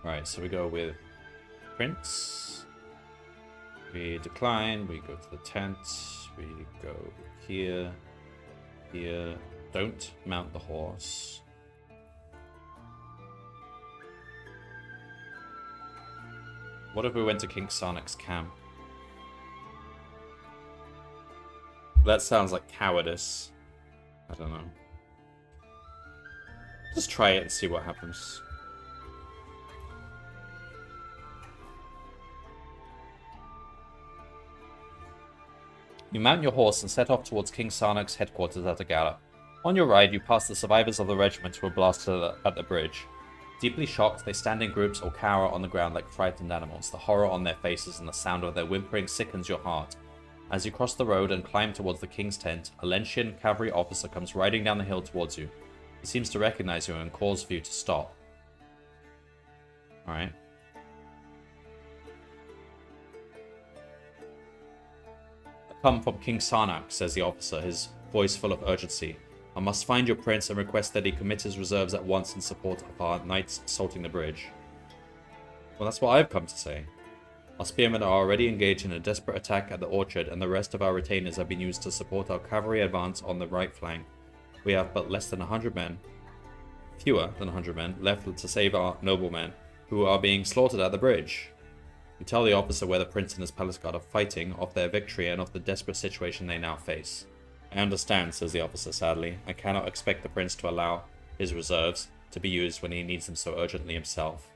Alright, so we go with Prince. We decline, we go to the tent, we go here, here. Don't mount the horse. What if we went to King Sarnak's camp? That sounds like cowardice. I don't know. Just try it and see what happens. You mount your horse and set off towards King Sarnak's headquarters at a gallop. On your ride, you pass the survivors of the regiment who were blasted at the bridge. Deeply shocked, they stand in groups or cower on the ground like frightened animals. The horror on their faces and the sound of their whimpering sickens your heart. As you cross the road and climb towards the king's tent, a Lentian cavalry officer comes riding down the hill towards you. He seems to recognize you and calls for you to stop. Alright. I come from King Sarnak, says the officer, his voice full of urgency. I must find your prince and request that he commit his reserves at once in support of our knights assaulting the bridge. Well, that's what I've come to say. Our spearmen are already engaged in a desperate attack at the orchard, and the rest of our retainers have been used to support our cavalry advance on the right flank. We have but less than 100 men, fewer than 100 men, left to save our noblemen, who are being slaughtered at the bridge. You tell the officer where the prince and his palace guard are fighting, of their victory and of the desperate situation they now face. I understand, says the officer sadly. I cannot expect the prince to allow his reserves to be used when he needs them so urgently himself.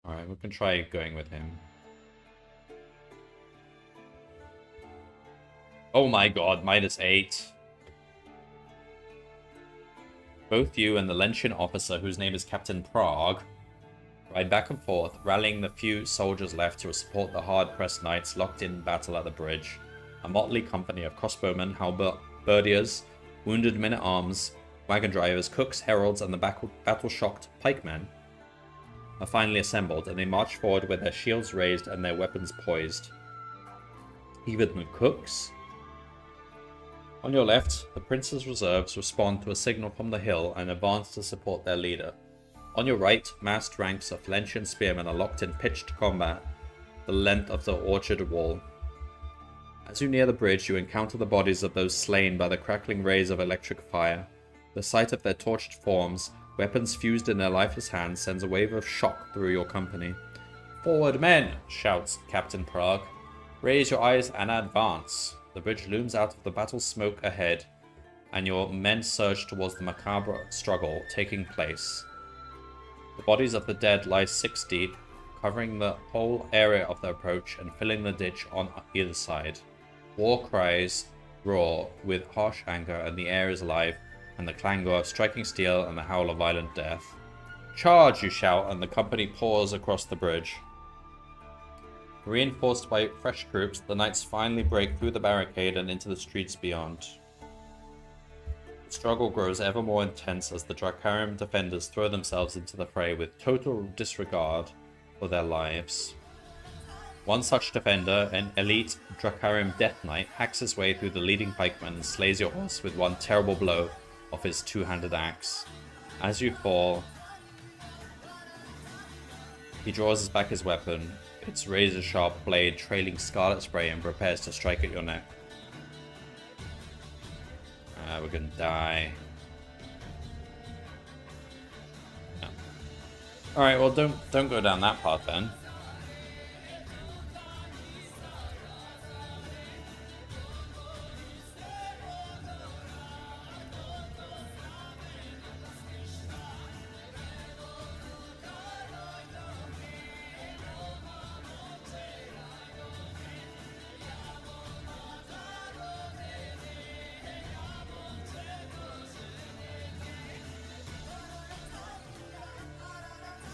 Alright, we can try going with him. Oh my god, -8. Both you and the Lentian officer, whose name is Captain Prague, ride back and forth, rallying the few soldiers left to support the hard-pressed knights locked in battle at the bridge. A motley company of crossbowmen, halberdiers, wounded men-at-arms, wagon drivers, cooks, heralds, and the battle-shocked pikemen are finally assembled, and they march forward with their shields raised and their weapons poised. Even the cooks? On your left, the Prince's reserves respond to a signal from the hill and advance to support their leader. On your right, massed ranks of Lentian spearmen are locked in pitched combat the length of the orchard wall. As you near the bridge, you encounter the bodies of those slain by the crackling rays of electric fire. The sight of their torched forms, weapons fused in their lifeless hands, sends a wave of shock through your company. "Forward, men!" shouts Captain Prague. "Raise your eyes and advance." The bridge looms out of the battle smoke ahead, and your men surge towards the macabre struggle taking place. The bodies of the dead lie 6 deep, covering the whole area of the approach and filling the ditch on either side. War cries roar with harsh anger, and the air is alive, and the clangor of striking steel and the howl of violent death. "Charge!" you shout, and the company pours across the bridge. Reinforced by fresh troops, the knights finally break through the barricade and into the streets beyond. The struggle grows ever more intense as the Dracarim defenders throw themselves into the fray with total disregard for their lives. One such defender, an elite Dracarim Death Knight, hacks his way through the leading pikemen and slays your horse with one terrible blow of his two-handed axe. As you fall, he draws back his weapon, its razor-sharp blade trailing scarlet spray, and prepares to strike at your neck. We're gonna die. No. Alright, well don't go down that path then.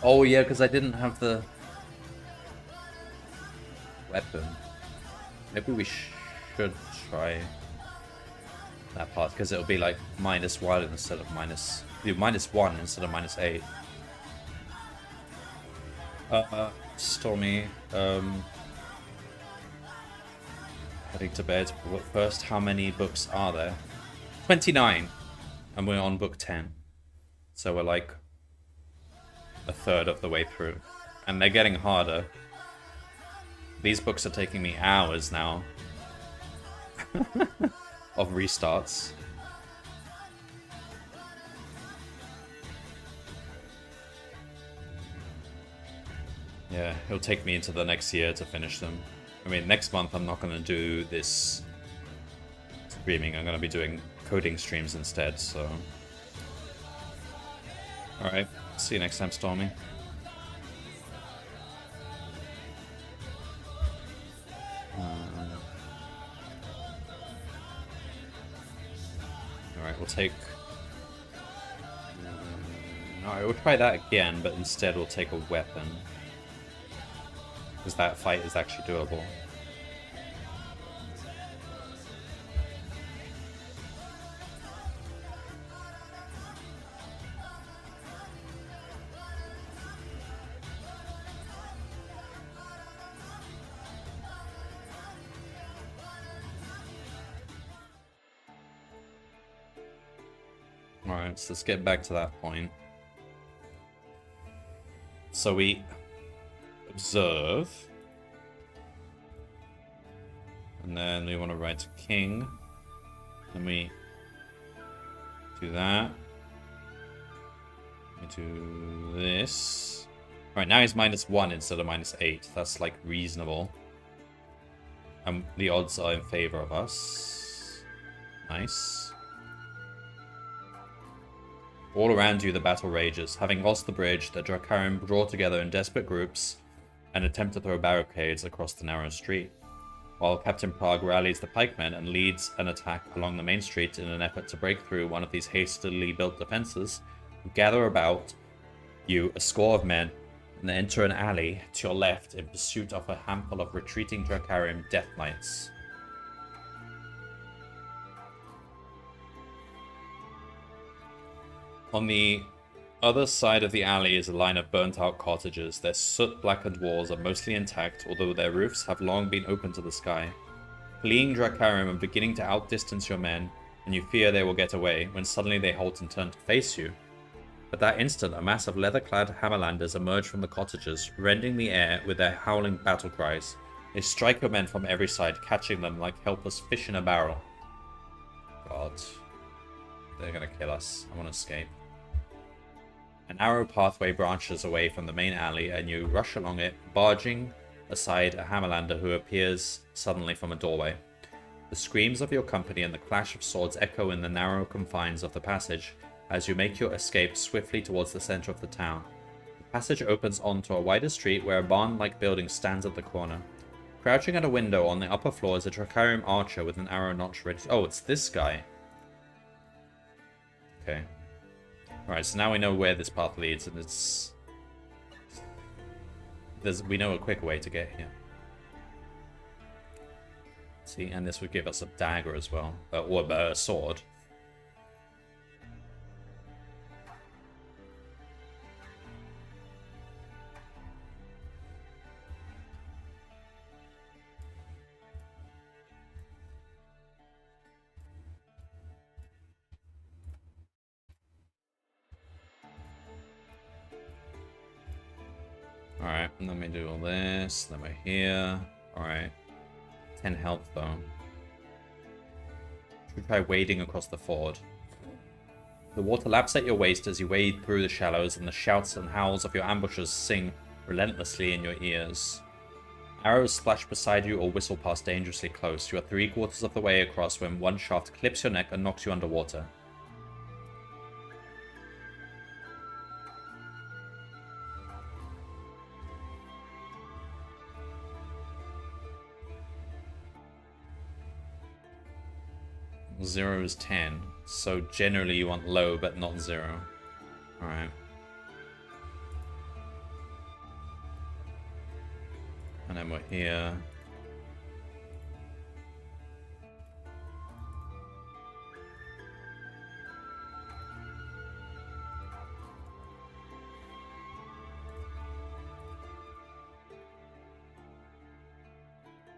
Oh yeah, because I didn't have the weapon. Maybe we should try that part, because it'll be like -1 instead of -1 instead of -8. Stormy, heading to bed. But first, how many books are there? 29, and we're on book 10, so we're like a third of the way through, and they're getting harder. These books are taking me hours now of restarts. Yeah, it'll take me into the next year to finish them. I mean, next month I'm not going to do this streaming. I'm going to be doing coding streams instead, so... Alright. See you next time, Stormy. Alright, we'll take... Alright, we'll try that again, but instead we'll take a weapon. Because that fight is actually doable. Alright, so let's get back to that point. So we observe. And then we want to write to king. And we do that. We do this. Alright, now he's -1 instead of -8. That's like reasonable. And the odds are in favor of us. Nice. All around you, the battle rages. Having lost the bridge, the Dracarim draw together in desperate groups and attempt to throw barricades across the narrow street, while Captain Prague rallies the pikemen and leads an attack along the main street in an effort to break through one of these hastily built defenses. Gather about you a score of men and enter an alley to your left in pursuit of a handful of retreating Dracarim Death Knights. On the other side of the alley is a line of burnt-out cottages. Their soot-blackened walls are mostly intact, although their roofs have long been open to the sky. Fleeing Dracarim and beginning to outdistance your men, and you fear they will get away, when suddenly they halt and turn to face you. At that instant, a mass of leather-clad Hammerlanders emerge from the cottages, rending the air with their howling battle cries. They strike your men from every side, catching them like helpless fish in a barrel. God. They're gonna kill us. I want to escape. An narrow pathway branches away from the main alley, and you rush along it, barging aside a Hammerlander who appears suddenly from a doorway. The screams of your company and the clash of swords echo in the narrow confines of the passage as you make your escape swiftly towards the center of the town. The passage opens onto a wider street where a barn-like building stands at the corner. Crouching at a window on the upper floor is a Drakarium archer with an arrow notch ready. Oh, it's this guy. Okay. Alright, so now we know where this path leads, and it's... we know a quicker way to get here. See, and this would give us a dagger as well. Or a sword. Alright, let me do all this. Then we're here. Alright. 10 health though. Should we try wading across the ford? The water laps at your waist as you wade through the shallows, and the shouts and howls of your ambushers sing relentlessly in your ears. Arrows splash beside you or whistle past dangerously close. You are 3/4 of the way across when one shaft clips your neck and knocks you underwater. Zero is 10, so generally you want low, but not 0. Alright. And then we're here.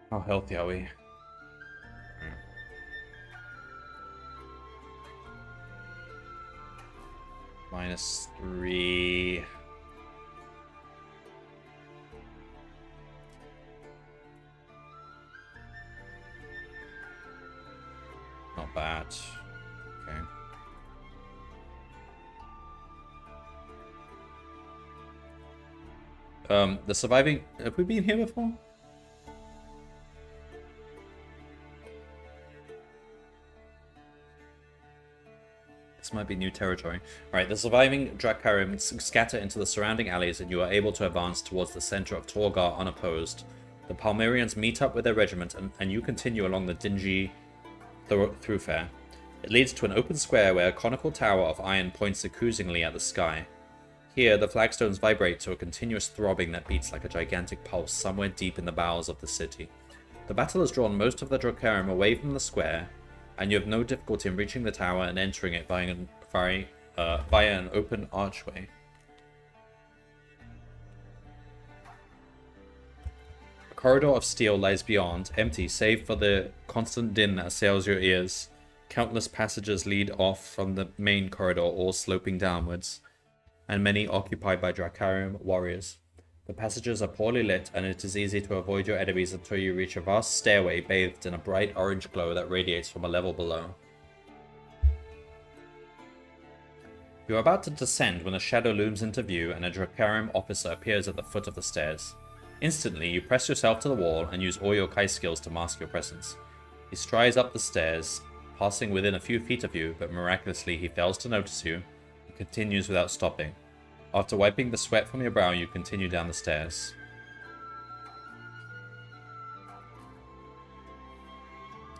How healthy are we? -3. Not bad. Okay. The surviving... Have we been here before? This might be new territory. Alright, the surviving Drakarium scatter into the surrounding alleys, and you are able to advance towards the center of Torgar unopposed. The Palmyrians meet up with their regiment, and you continue along the dingy thoroughfare. It leads to an open square where a conical tower of iron points accusingly at the sky. Here, the flagstones vibrate to a continuous throbbing that beats like a gigantic pulse somewhere deep in the bowels of the city. The battle has drawn most of the Drakarium away from the square, and you have no difficulty in reaching the tower and entering it via an open archway. A corridor of steel lies beyond, empty save for the constant din that assails your ears. Countless passages lead off from the main corridor, all sloping downwards, and many occupied by Drakarium warriors. The passages are poorly lit, and it is easy to avoid your enemies until you reach a vast stairway bathed in a bright orange glow that radiates from a level below. You are about to descend when a shadow looms into view and a Drakarium officer appears at the foot of the stairs. Instantly, you press yourself to the wall and use all your Kai skills to mask your presence. He strides up the stairs, passing within a few feet of you, but miraculously he fails to notice you and continues without stopping. After wiping the sweat from your brow, you continue down the stairs.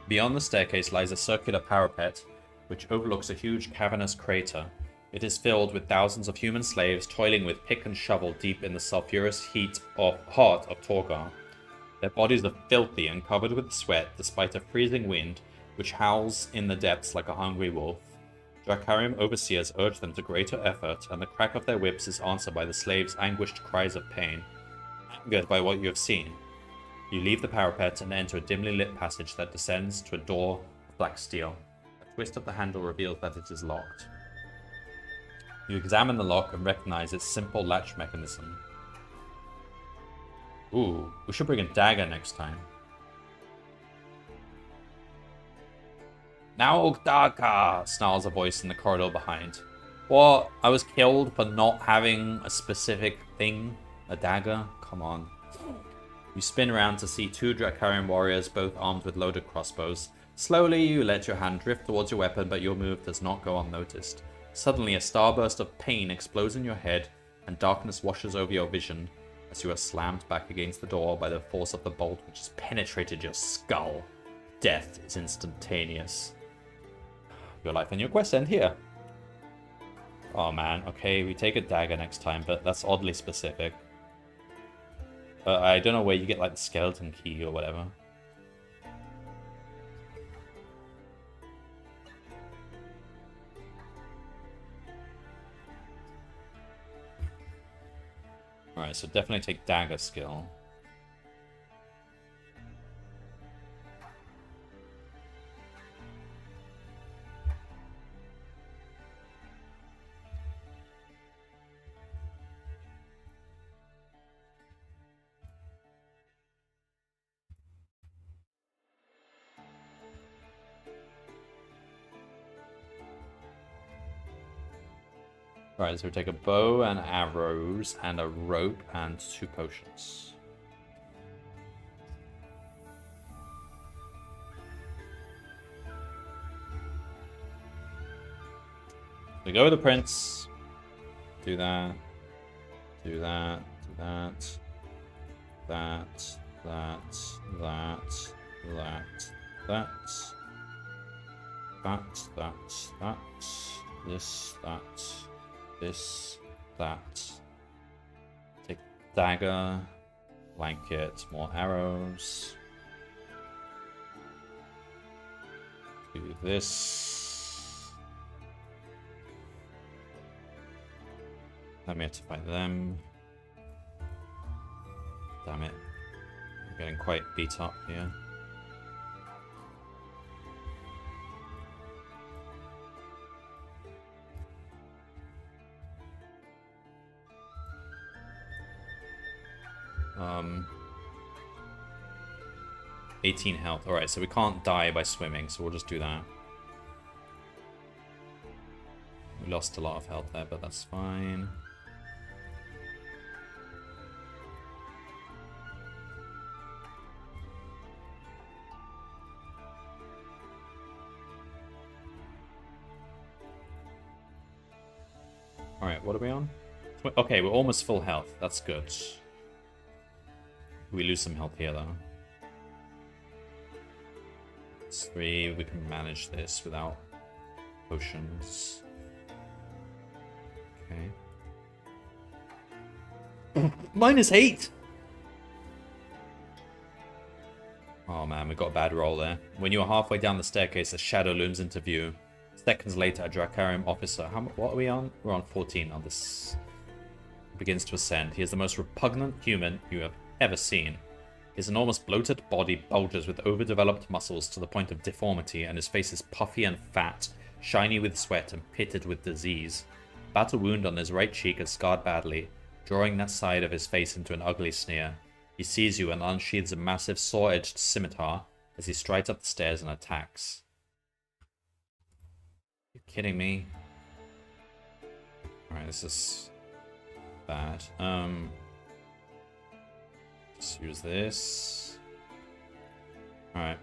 Beyond the staircase lies a circular parapet, which overlooks a huge cavernous crater. It is filled with thousands of human slaves toiling with pick and shovel deep in the sulphurous heart of Torgar. Their bodies are filthy and covered with sweat despite a freezing wind, which howls in the depths like a hungry wolf. Drakarium overseers urge them to greater effort, and the crack of their whips is answered by the slaves' anguished cries of pain. Angered by what you have seen, you leave the parapet and enter a dimly lit passage that descends to a door of black steel. A Twist of the handle reveals that it is locked. You examine the lock and recognize its simple latch mechanism. Ooh, we should bring a dagger next time. Now, Daka! Snarls a voice in the corridor behind. What? I was killed for not having a specific thing? A dagger? Come on. You spin around to see two Drakarian warriors, both armed with loaded crossbows. Slowly, you let your hand drift towards your weapon, but your move does not go unnoticed. Suddenly, a starburst of pain explodes in your head, and darkness washes over your vision as you are slammed back against the door by the force of the bolt which has penetrated your skull. Death is instantaneous. Your life and your quest end here. Oh man, okay, we take a dagger next time, but that's oddly specific. I don't know where you get like the skeleton key or whatever. Alright, so definitely take dagger skill. Alright, so we take a bow and arrows and a rope and 2 potions. We go with the prince. Do that. Do that. Do that. That. That. That. That. That. That. That. This. That. This, that. Take dagger, blanket, more arrows. Do this. Let me have to fight them. Damn it. I'm getting quite beat up here. Um, 18 health. Alright, so we can't die by swimming, so we'll just do that. We lost a lot of health there, but that's fine. Alright, what are we on? Okay, we're almost full health. That's good. We lose some health here, though. It's 3. We can manage this without potions. Okay. -8! Oh man, we got a bad roll there. When you are halfway down the staircase, a shadow looms into view. Seconds later, a Drakarian officer. What are we on? We're on 14 on this. Begins to ascend. He is the most repugnant human you have ever seen. His enormous bloated body bulges with overdeveloped muscles to the point of deformity, and his face is puffy and fat, shiny with sweat and pitted with disease. A battle wound on his right cheek is scarred badly, drawing that side of his face into an ugly sneer. He sees you and unsheathes a massive saw-edged scimitar as he strides up the stairs and attacks. You kidding me? Alright, this is bad. Let's use this. Alright.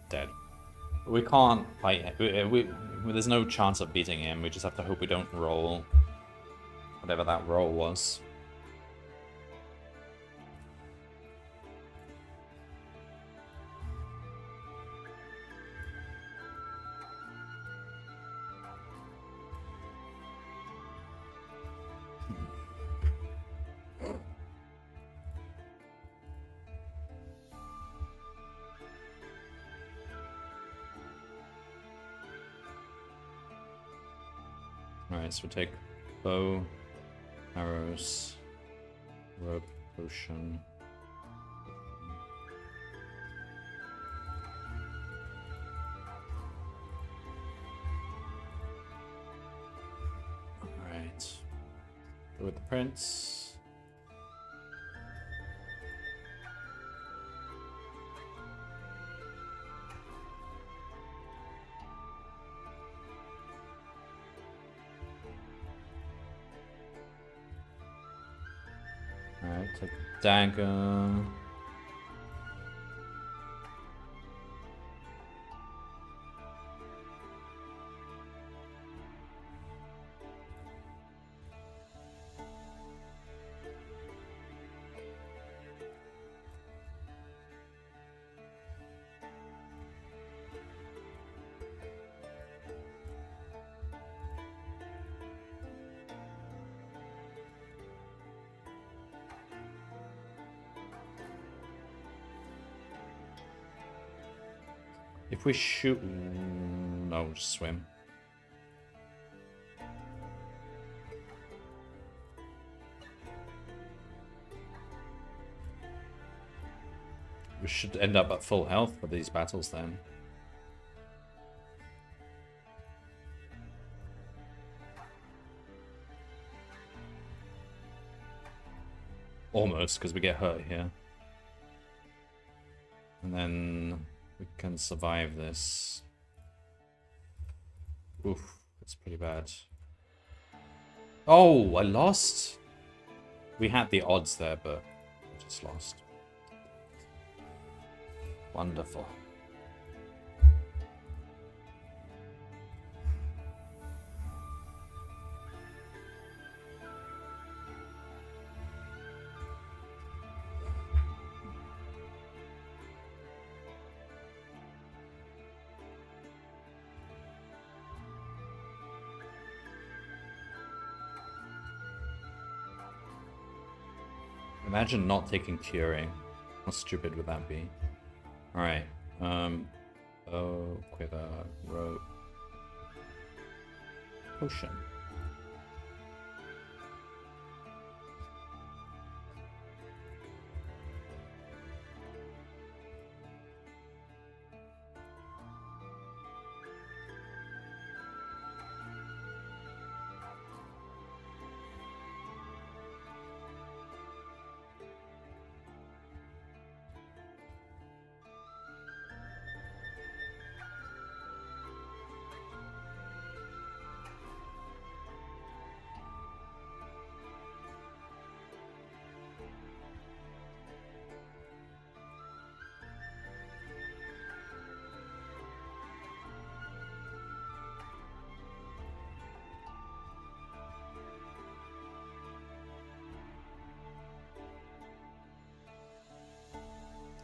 Dead. We can't fight him. There's no chance of beating him. We just have to hope we don't roll whatever that roll was. Alright, so we take bow, arrows, rope, potion. With the prince. Alright, take the dagger. If we shoot... No, we'll just swim. We should end up at full health for these battles then. Almost, because we get hurt here. And then we can survive this. Oof, that's pretty bad. Oh, I lost? We had the odds there, but I just lost. Wonderful. Imagine not taking curing. How stupid would that be? Alright. Oh, quiver, rope. Potion.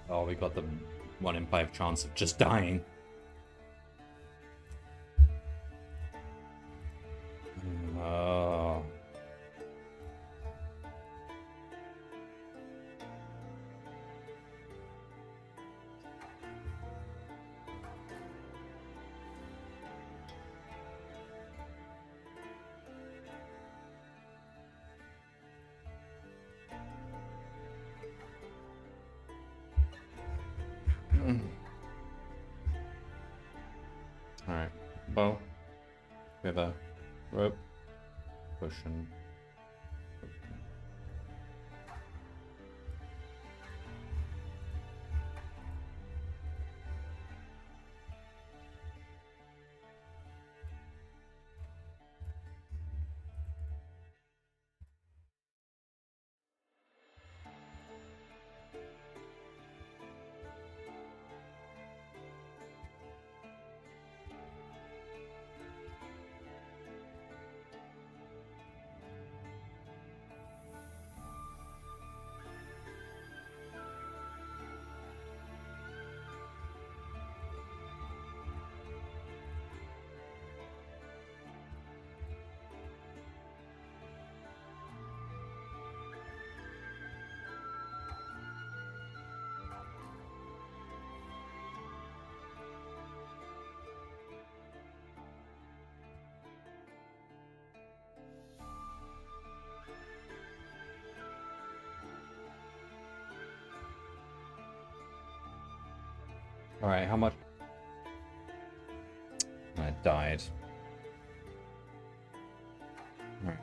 Oh, we got the 1 in 5 chance of just dying. Oh. Alright. Bow. Quiver. Rope. Potion. Alright, how much? I died. Alright.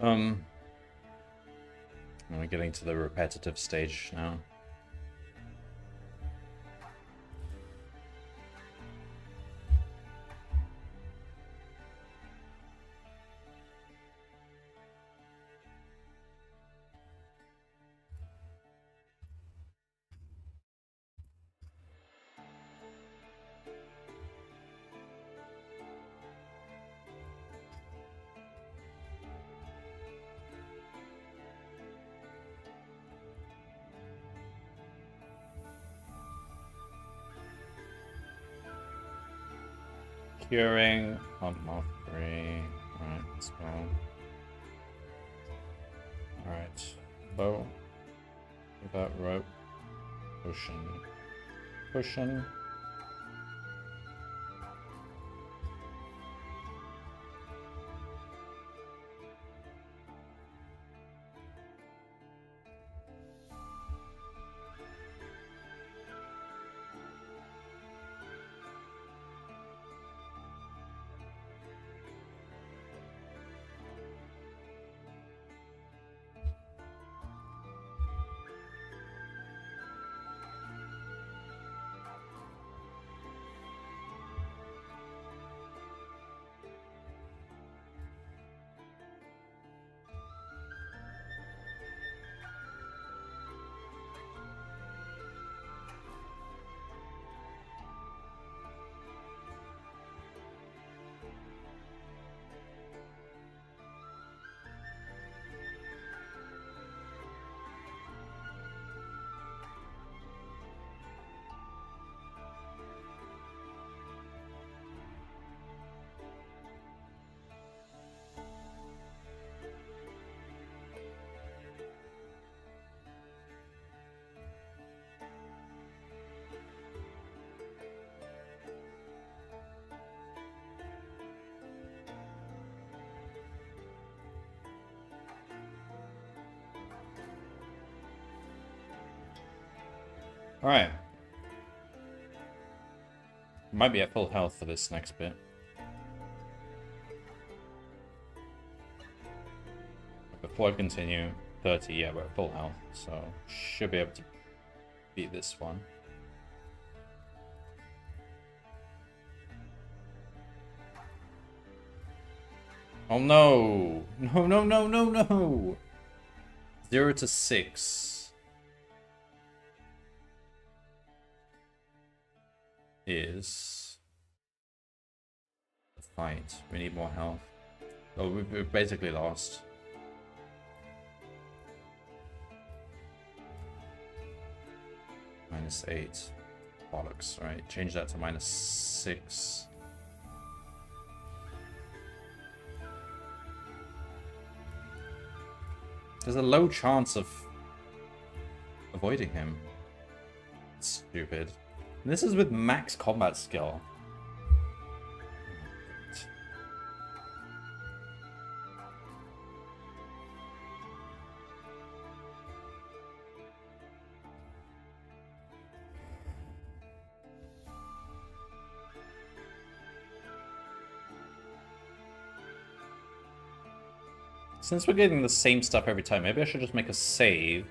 We're getting to the repetitive stage now. Curing, pump off 3. Alright, let's go. Alright, bow. Without rope. Potion. Potion. Alright. Might be at full health for this next bit. Before I continue, 30, yeah, we're at full health, so should be able to beat this one. Oh no! No, no, no, no, no! 0 to 6. Is the fight. We need more health. Oh, we've basically lost. -8. Bollocks, right? Change that to -6. There's a low chance of avoiding him. Stupid. And this is with max combat skill. Since we're getting the same stuff every time, maybe I should just make a save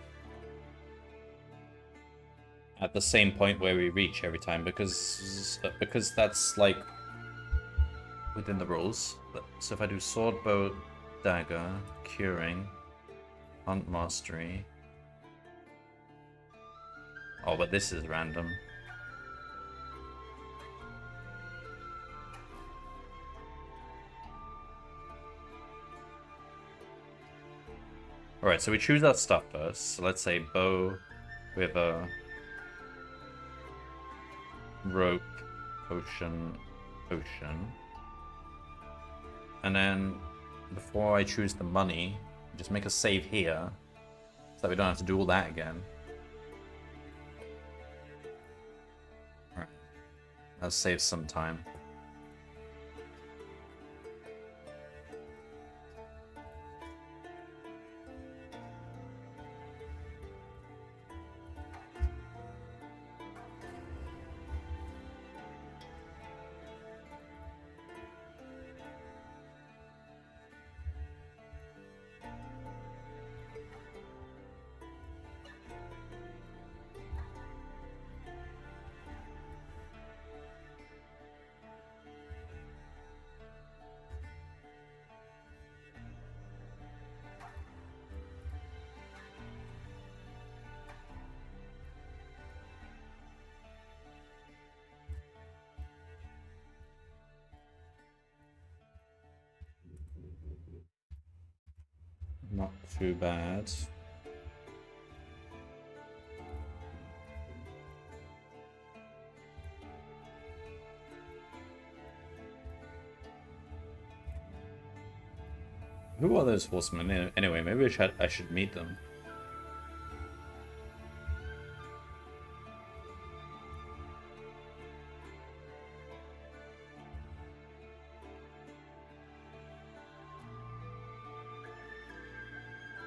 at the same point where we reach every time, because that's like within the rules. So if I do sword, bow, dagger, curing, hunt mastery. Oh, but this is random. Alright, so we choose our stuff first. So let's say bow with a rope, potion, potion. And then before I choose the money, just make a save here so that we don't have to do all that again. Alright. That saves some time. Not too bad. Who are those horsemen? Anyway, maybe I should meet them.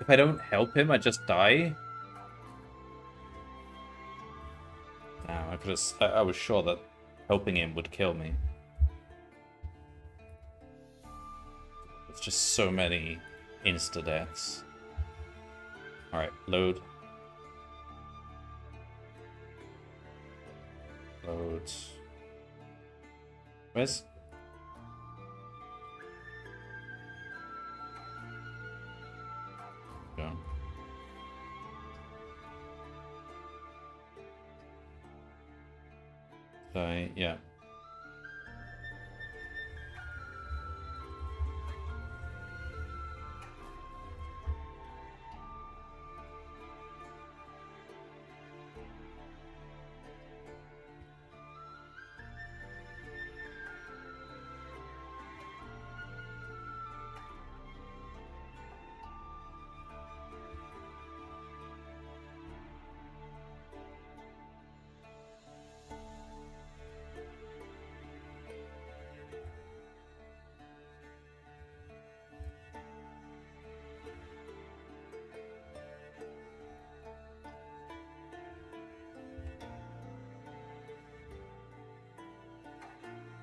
If I don't help him, I just die? No, I was sure that helping him would kill me. It's just so many insta-deaths. Alright, load. Load. Where's... Go. So, yeah.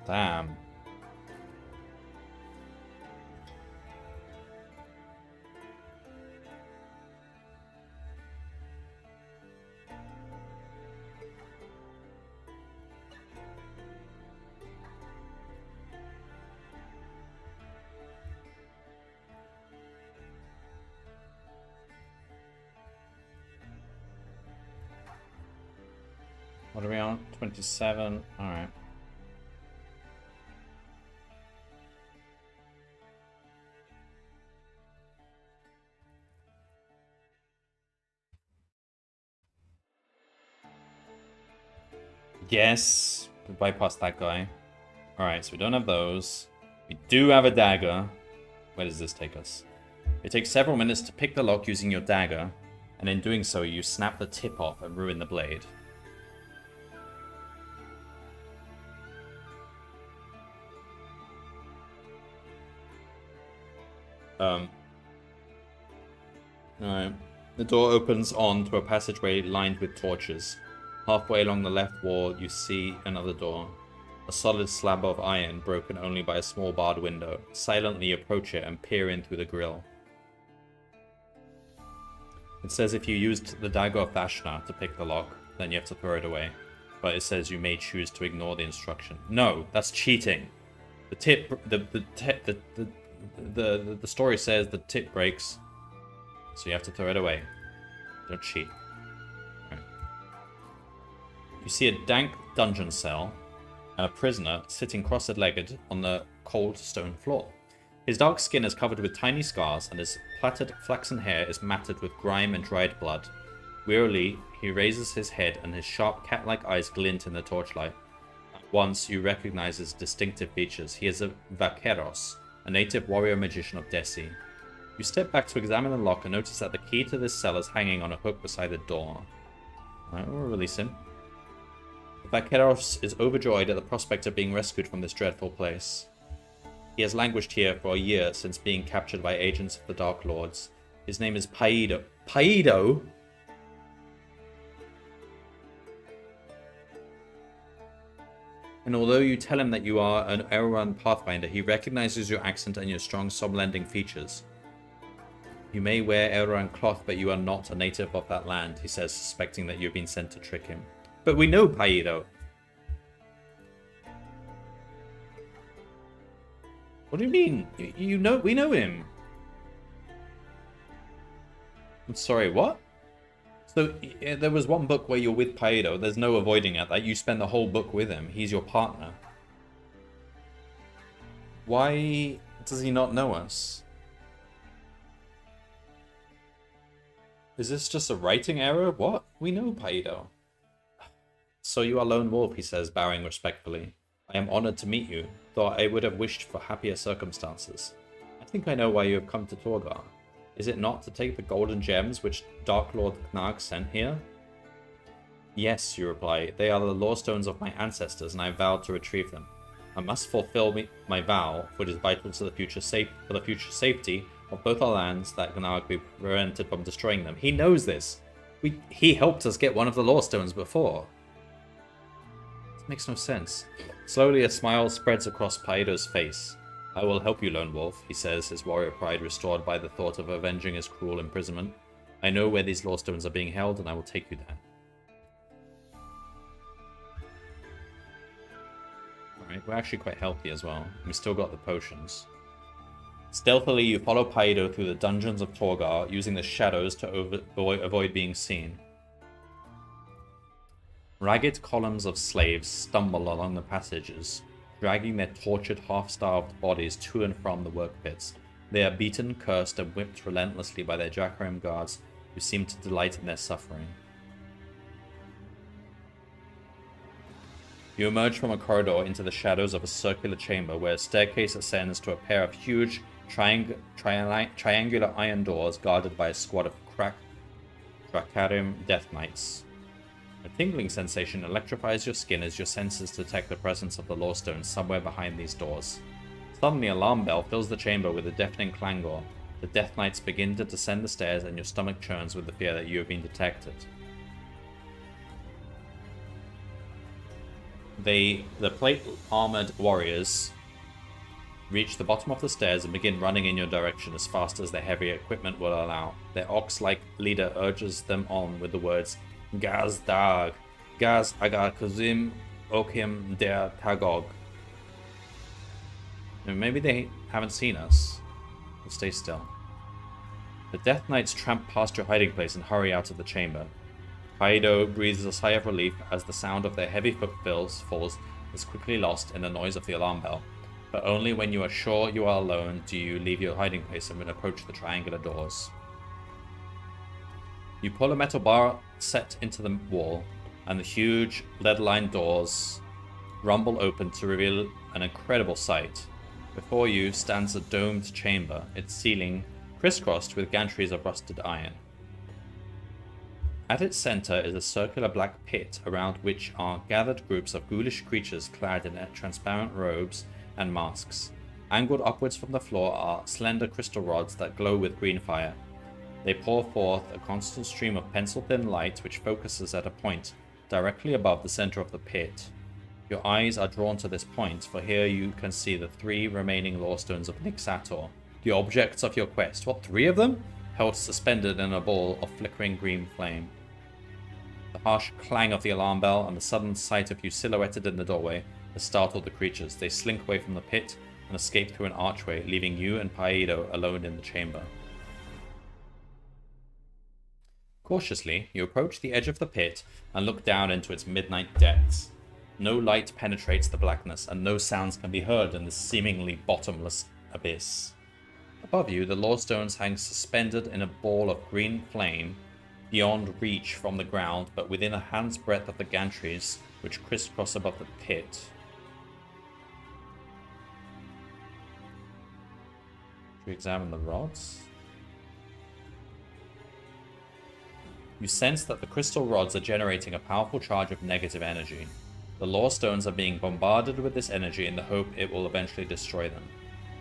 Damn. What are we on? 27. Alright. Yes, we bypassed that guy. Alright, so we don't have those. We do have a dagger. Where does this take us? It takes several minutes to pick the lock using your dagger, and in doing so, you snap the tip off and ruin the blade. Alright. The door opens onto a passageway lined with torches. Halfway along the left wall, you see another door. A solid slab of iron, broken only by a small barred window. Silently approach it and peer in through the grill. It says if you used the dagger of Vashna to pick the lock, then you have to throw it away. But it says you may choose to ignore the instruction. No, that's cheating. The tip, the story says the tip breaks, so you have to throw it away. Don't cheat. Right. You see a dank dungeon cell and a prisoner sitting cross-legged on the cold stone floor. His dark skin is covered with tiny scars, and his plaited flaxen hair is matted with grime and dried blood. Wearily, he raises his head, and his sharp cat-like eyes glint in the torchlight. At once, you recognize his distinctive features. He is a Vaqueros, a native warrior magician of Desi. You step back to examine the lock and notice that the key to this cell is hanging on a hook beside the door. Alright, we'll release him. Vaqueros is overjoyed at the prospect of being rescued from this dreadful place. He has languished here for a year since being captured by agents of the Dark Lords. His name is Paido. Paido? And although you tell him that you are an Eruan Pathfinder, he recognizes your accent and your strong soul-lending features. You may wear Eruan cloth, but you are not a native of that land, he says, suspecting that you've been sent to trick him. But we know Paido. What do you mean? You know, we know him. I'm sorry, what? So there was one book where you're with Paido. There's no avoiding it. That you spend the whole book with him. He's your partner. Why does he not know us? Is this just a writing error? What? We know Paido. So you are Lone Wolf, he says, bowing respectfully. I am honored to meet you, though I would have wished for happier circumstances. I think I know why you have come to Torgar. Is it not to take the golden gems which Dark Lord Knarg sent here? Yes, you reply. They are the law stones of my ancestors, and I vowed to retrieve them. I must fulfill my vow, for it is vital to the future safety of both our lands that Knarg be prevented from destroying them. He knows this. He helped us get one of the law stones before. This makes no sense. Slowly, a smile spreads across Paido's face. I will help you, Lone Wolf, he says, his warrior pride restored by the thought of avenging his cruel imprisonment. I know where these law stones are being held, and I will take you there. Alright, we're actually quite healthy as well. We still got the potions. Stealthily, you follow Paido through the dungeons of Torgar, using the shadows to avoid being seen. Ragged columns of slaves stumble along the passages, dragging their tortured, half-starved bodies to and from the work pits. They are beaten, cursed, and whipped relentlessly by their Jakaram guards, who seem to delight in their suffering. You emerge from a corridor into the shadows of a circular chamber where a staircase ascends to a pair of huge, triangular iron doors guarded by a squad of Drakarim Death Knights. A tingling sensation electrifies your skin as your senses detect the presence of the Lawstone somewhere behind these doors. Suddenly, an alarm bell fills the chamber with a deafening clangor. The Death Knights begin to descend the stairs, and your stomach churns with the fear that you have been detected. The plate-armored warriors reach the bottom of the stairs and begin running in your direction as fast as their heavy equipment will allow. Their ox-like leader urges them on with the words, Gaz Dag, Gaz Agar Kuzim Okim Der Tagog. And maybe they haven't seen us. We'll stay still. The Death Knights tramp past your hiding place and hurry out of the chamber. Paido breathes a sigh of relief as the sound of their heavy footfalls is quickly lost in the noise of the alarm bell. But only when you are sure you are alone do you leave your hiding place and approach the triangular doors. You pull a metal bar set into the wall, and the huge lead-lined doors rumble open to reveal an incredible sight. Before you stands a domed chamber, its ceiling crisscrossed with gantries of rusted iron. At its center is a circular black pit around which are gathered groups of ghoulish creatures clad in transparent robes and masks. Angled upwards from the floor are slender crystal rods that glow with green fire. They pour forth a constant stream of pencil-thin light which focuses at a point directly above the center of the pit. Your eyes are drawn to this point, for here you can see the 3 remaining lawstones of Nixator, the objects of your quest. What, 3 of them? Held suspended in a ball of flickering green flame. The harsh clang of the alarm bell and the sudden sight of you silhouetted in the doorway has startled the creatures. They slink away from the pit and escape through an archway, leaving you and Paido alone in the chamber. Cautiously, you approach the edge of the pit and look down into its midnight depths. No light penetrates the blackness, and no sounds can be heard in this seemingly bottomless abyss. Above you, the lawstones hang suspended in a ball of green flame, beyond reach from the ground, but within a hand's breadth of the gantries which crisscross above the pit. Should we examine the rods? You sense that the crystal rods are generating a powerful charge of negative energy. The lawstones are being bombarded with this energy in the hope it will eventually destroy them.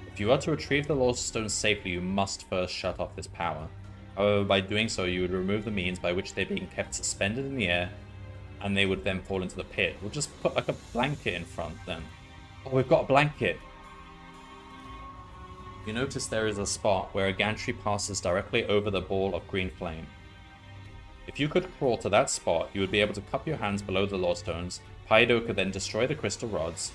If you are to retrieve the lawstones safely, you must first shut off this power. However, by doing so, you would remove the means by which they're being kept suspended in the air, and they would then fall into the pit. We'll just put like a blanket in front then. Oh, we've got a blanket! You notice there is a spot where a gantry passes directly over the ball of green flame. If you could crawl to that spot, you would be able to cup your hands below the lawstones. Paido could then destroy the crystal rods,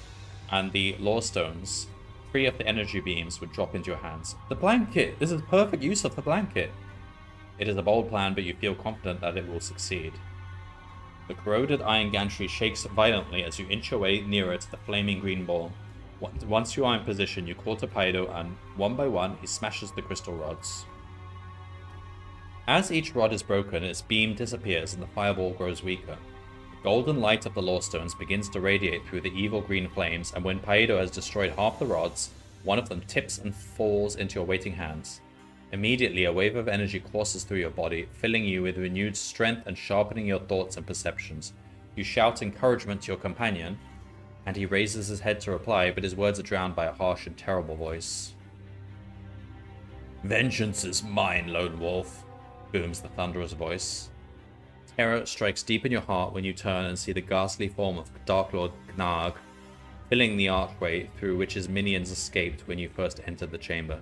and the lawstones, free of the energy beams, would drop into your hands. The blanket! This is perfect use of the blanket! It is a bold plan, but you feel confident that it will succeed. The corroded iron gantry shakes violently as you inch your way nearer to the flaming green ball. Once you are in position, you call to Paido, and one by one, he smashes the crystal rods. As each rod is broken, its beam disappears and the fireball grows weaker. The golden light of the Lawstones begins to radiate through the evil green flames, and when Paedo has destroyed half the rods, one of them tips and falls into your waiting hands. Immediately, a wave of energy courses through your body, filling you with renewed strength and sharpening your thoughts and perceptions. You shout encouragement to your companion, and he raises his head to reply, but his words are drowned by a harsh and terrible voice. "Vengeance is mine, Lone Wolf," booms the thunderous voice. Terror strikes deep in your heart when you turn and see the ghastly form of Dark Lord Gnarg, filling the archway through which his minions escaped when you first entered the chamber.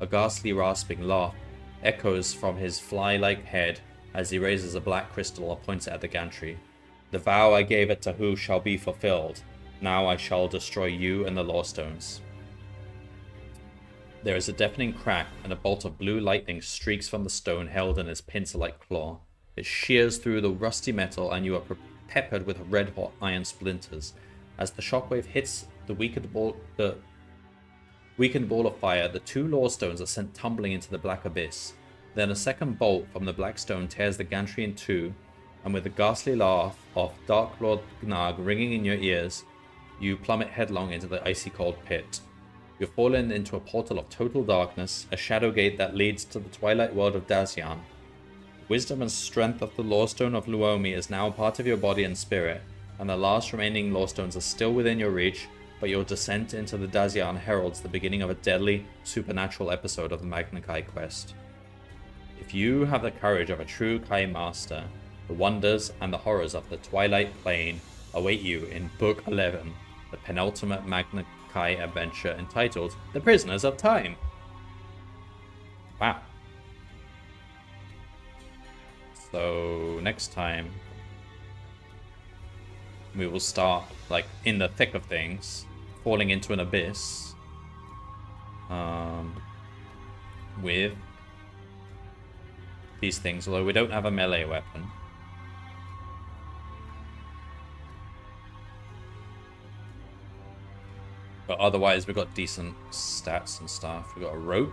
A ghastly rasping laugh echoes from his fly-like head as he raises a black crystal and points it at the gantry. "The vow I gave at Tahu shall be fulfilled. Now I shall destroy you and the Lawstones." There is a deafening crack, and a bolt of blue lightning streaks from the stone held in his pincer-like claw. It shears through the rusty metal, and you are peppered with red-hot iron splinters. As the shockwave hits the weakened ball of fire, the two Lawstones are sent tumbling into the black abyss. Then a second bolt from the black stone tears the gantry in two, and with the ghastly laugh of Dark Lord Gnarg ringing in your ears, you plummet headlong into the icy cold pit. You've fallen into a portal of total darkness, a shadow gate that leads to the twilight world of Dacian. The wisdom and strength of the Lawstone of Luomi is now part of your body and spirit, and the last remaining Lawstones are still within your reach, but your descent into the Dacian heralds the beginning of a deadly, supernatural episode of the Magna Kai quest. If you have the courage of a true Kai master, the wonders and the horrors of the Twilight Plane await you in Book 11, the penultimate Magna Kai adventure entitled The Prisoners of Time. Wow. So next time we will start like in the thick of things, falling into an abyss with these things, although we don't have a melee weapon. But otherwise, we've got decent stats and stuff. We've got a rope.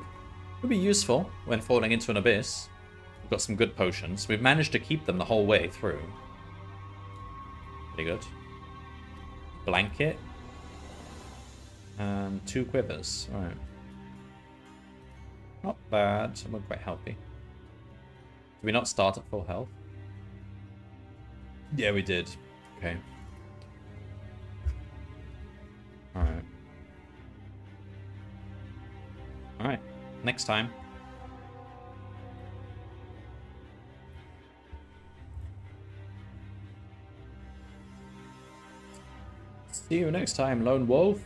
It'll be useful when falling into an abyss. We've got some good potions. We've managed to keep them the whole way through. Pretty good. Blanket. And 2 quivers. Alright. Not bad. We're quite healthy. Did we not start at full health? Yeah, we did. Okay. Alright. Alright, next time. See you next time, Lone Wolf.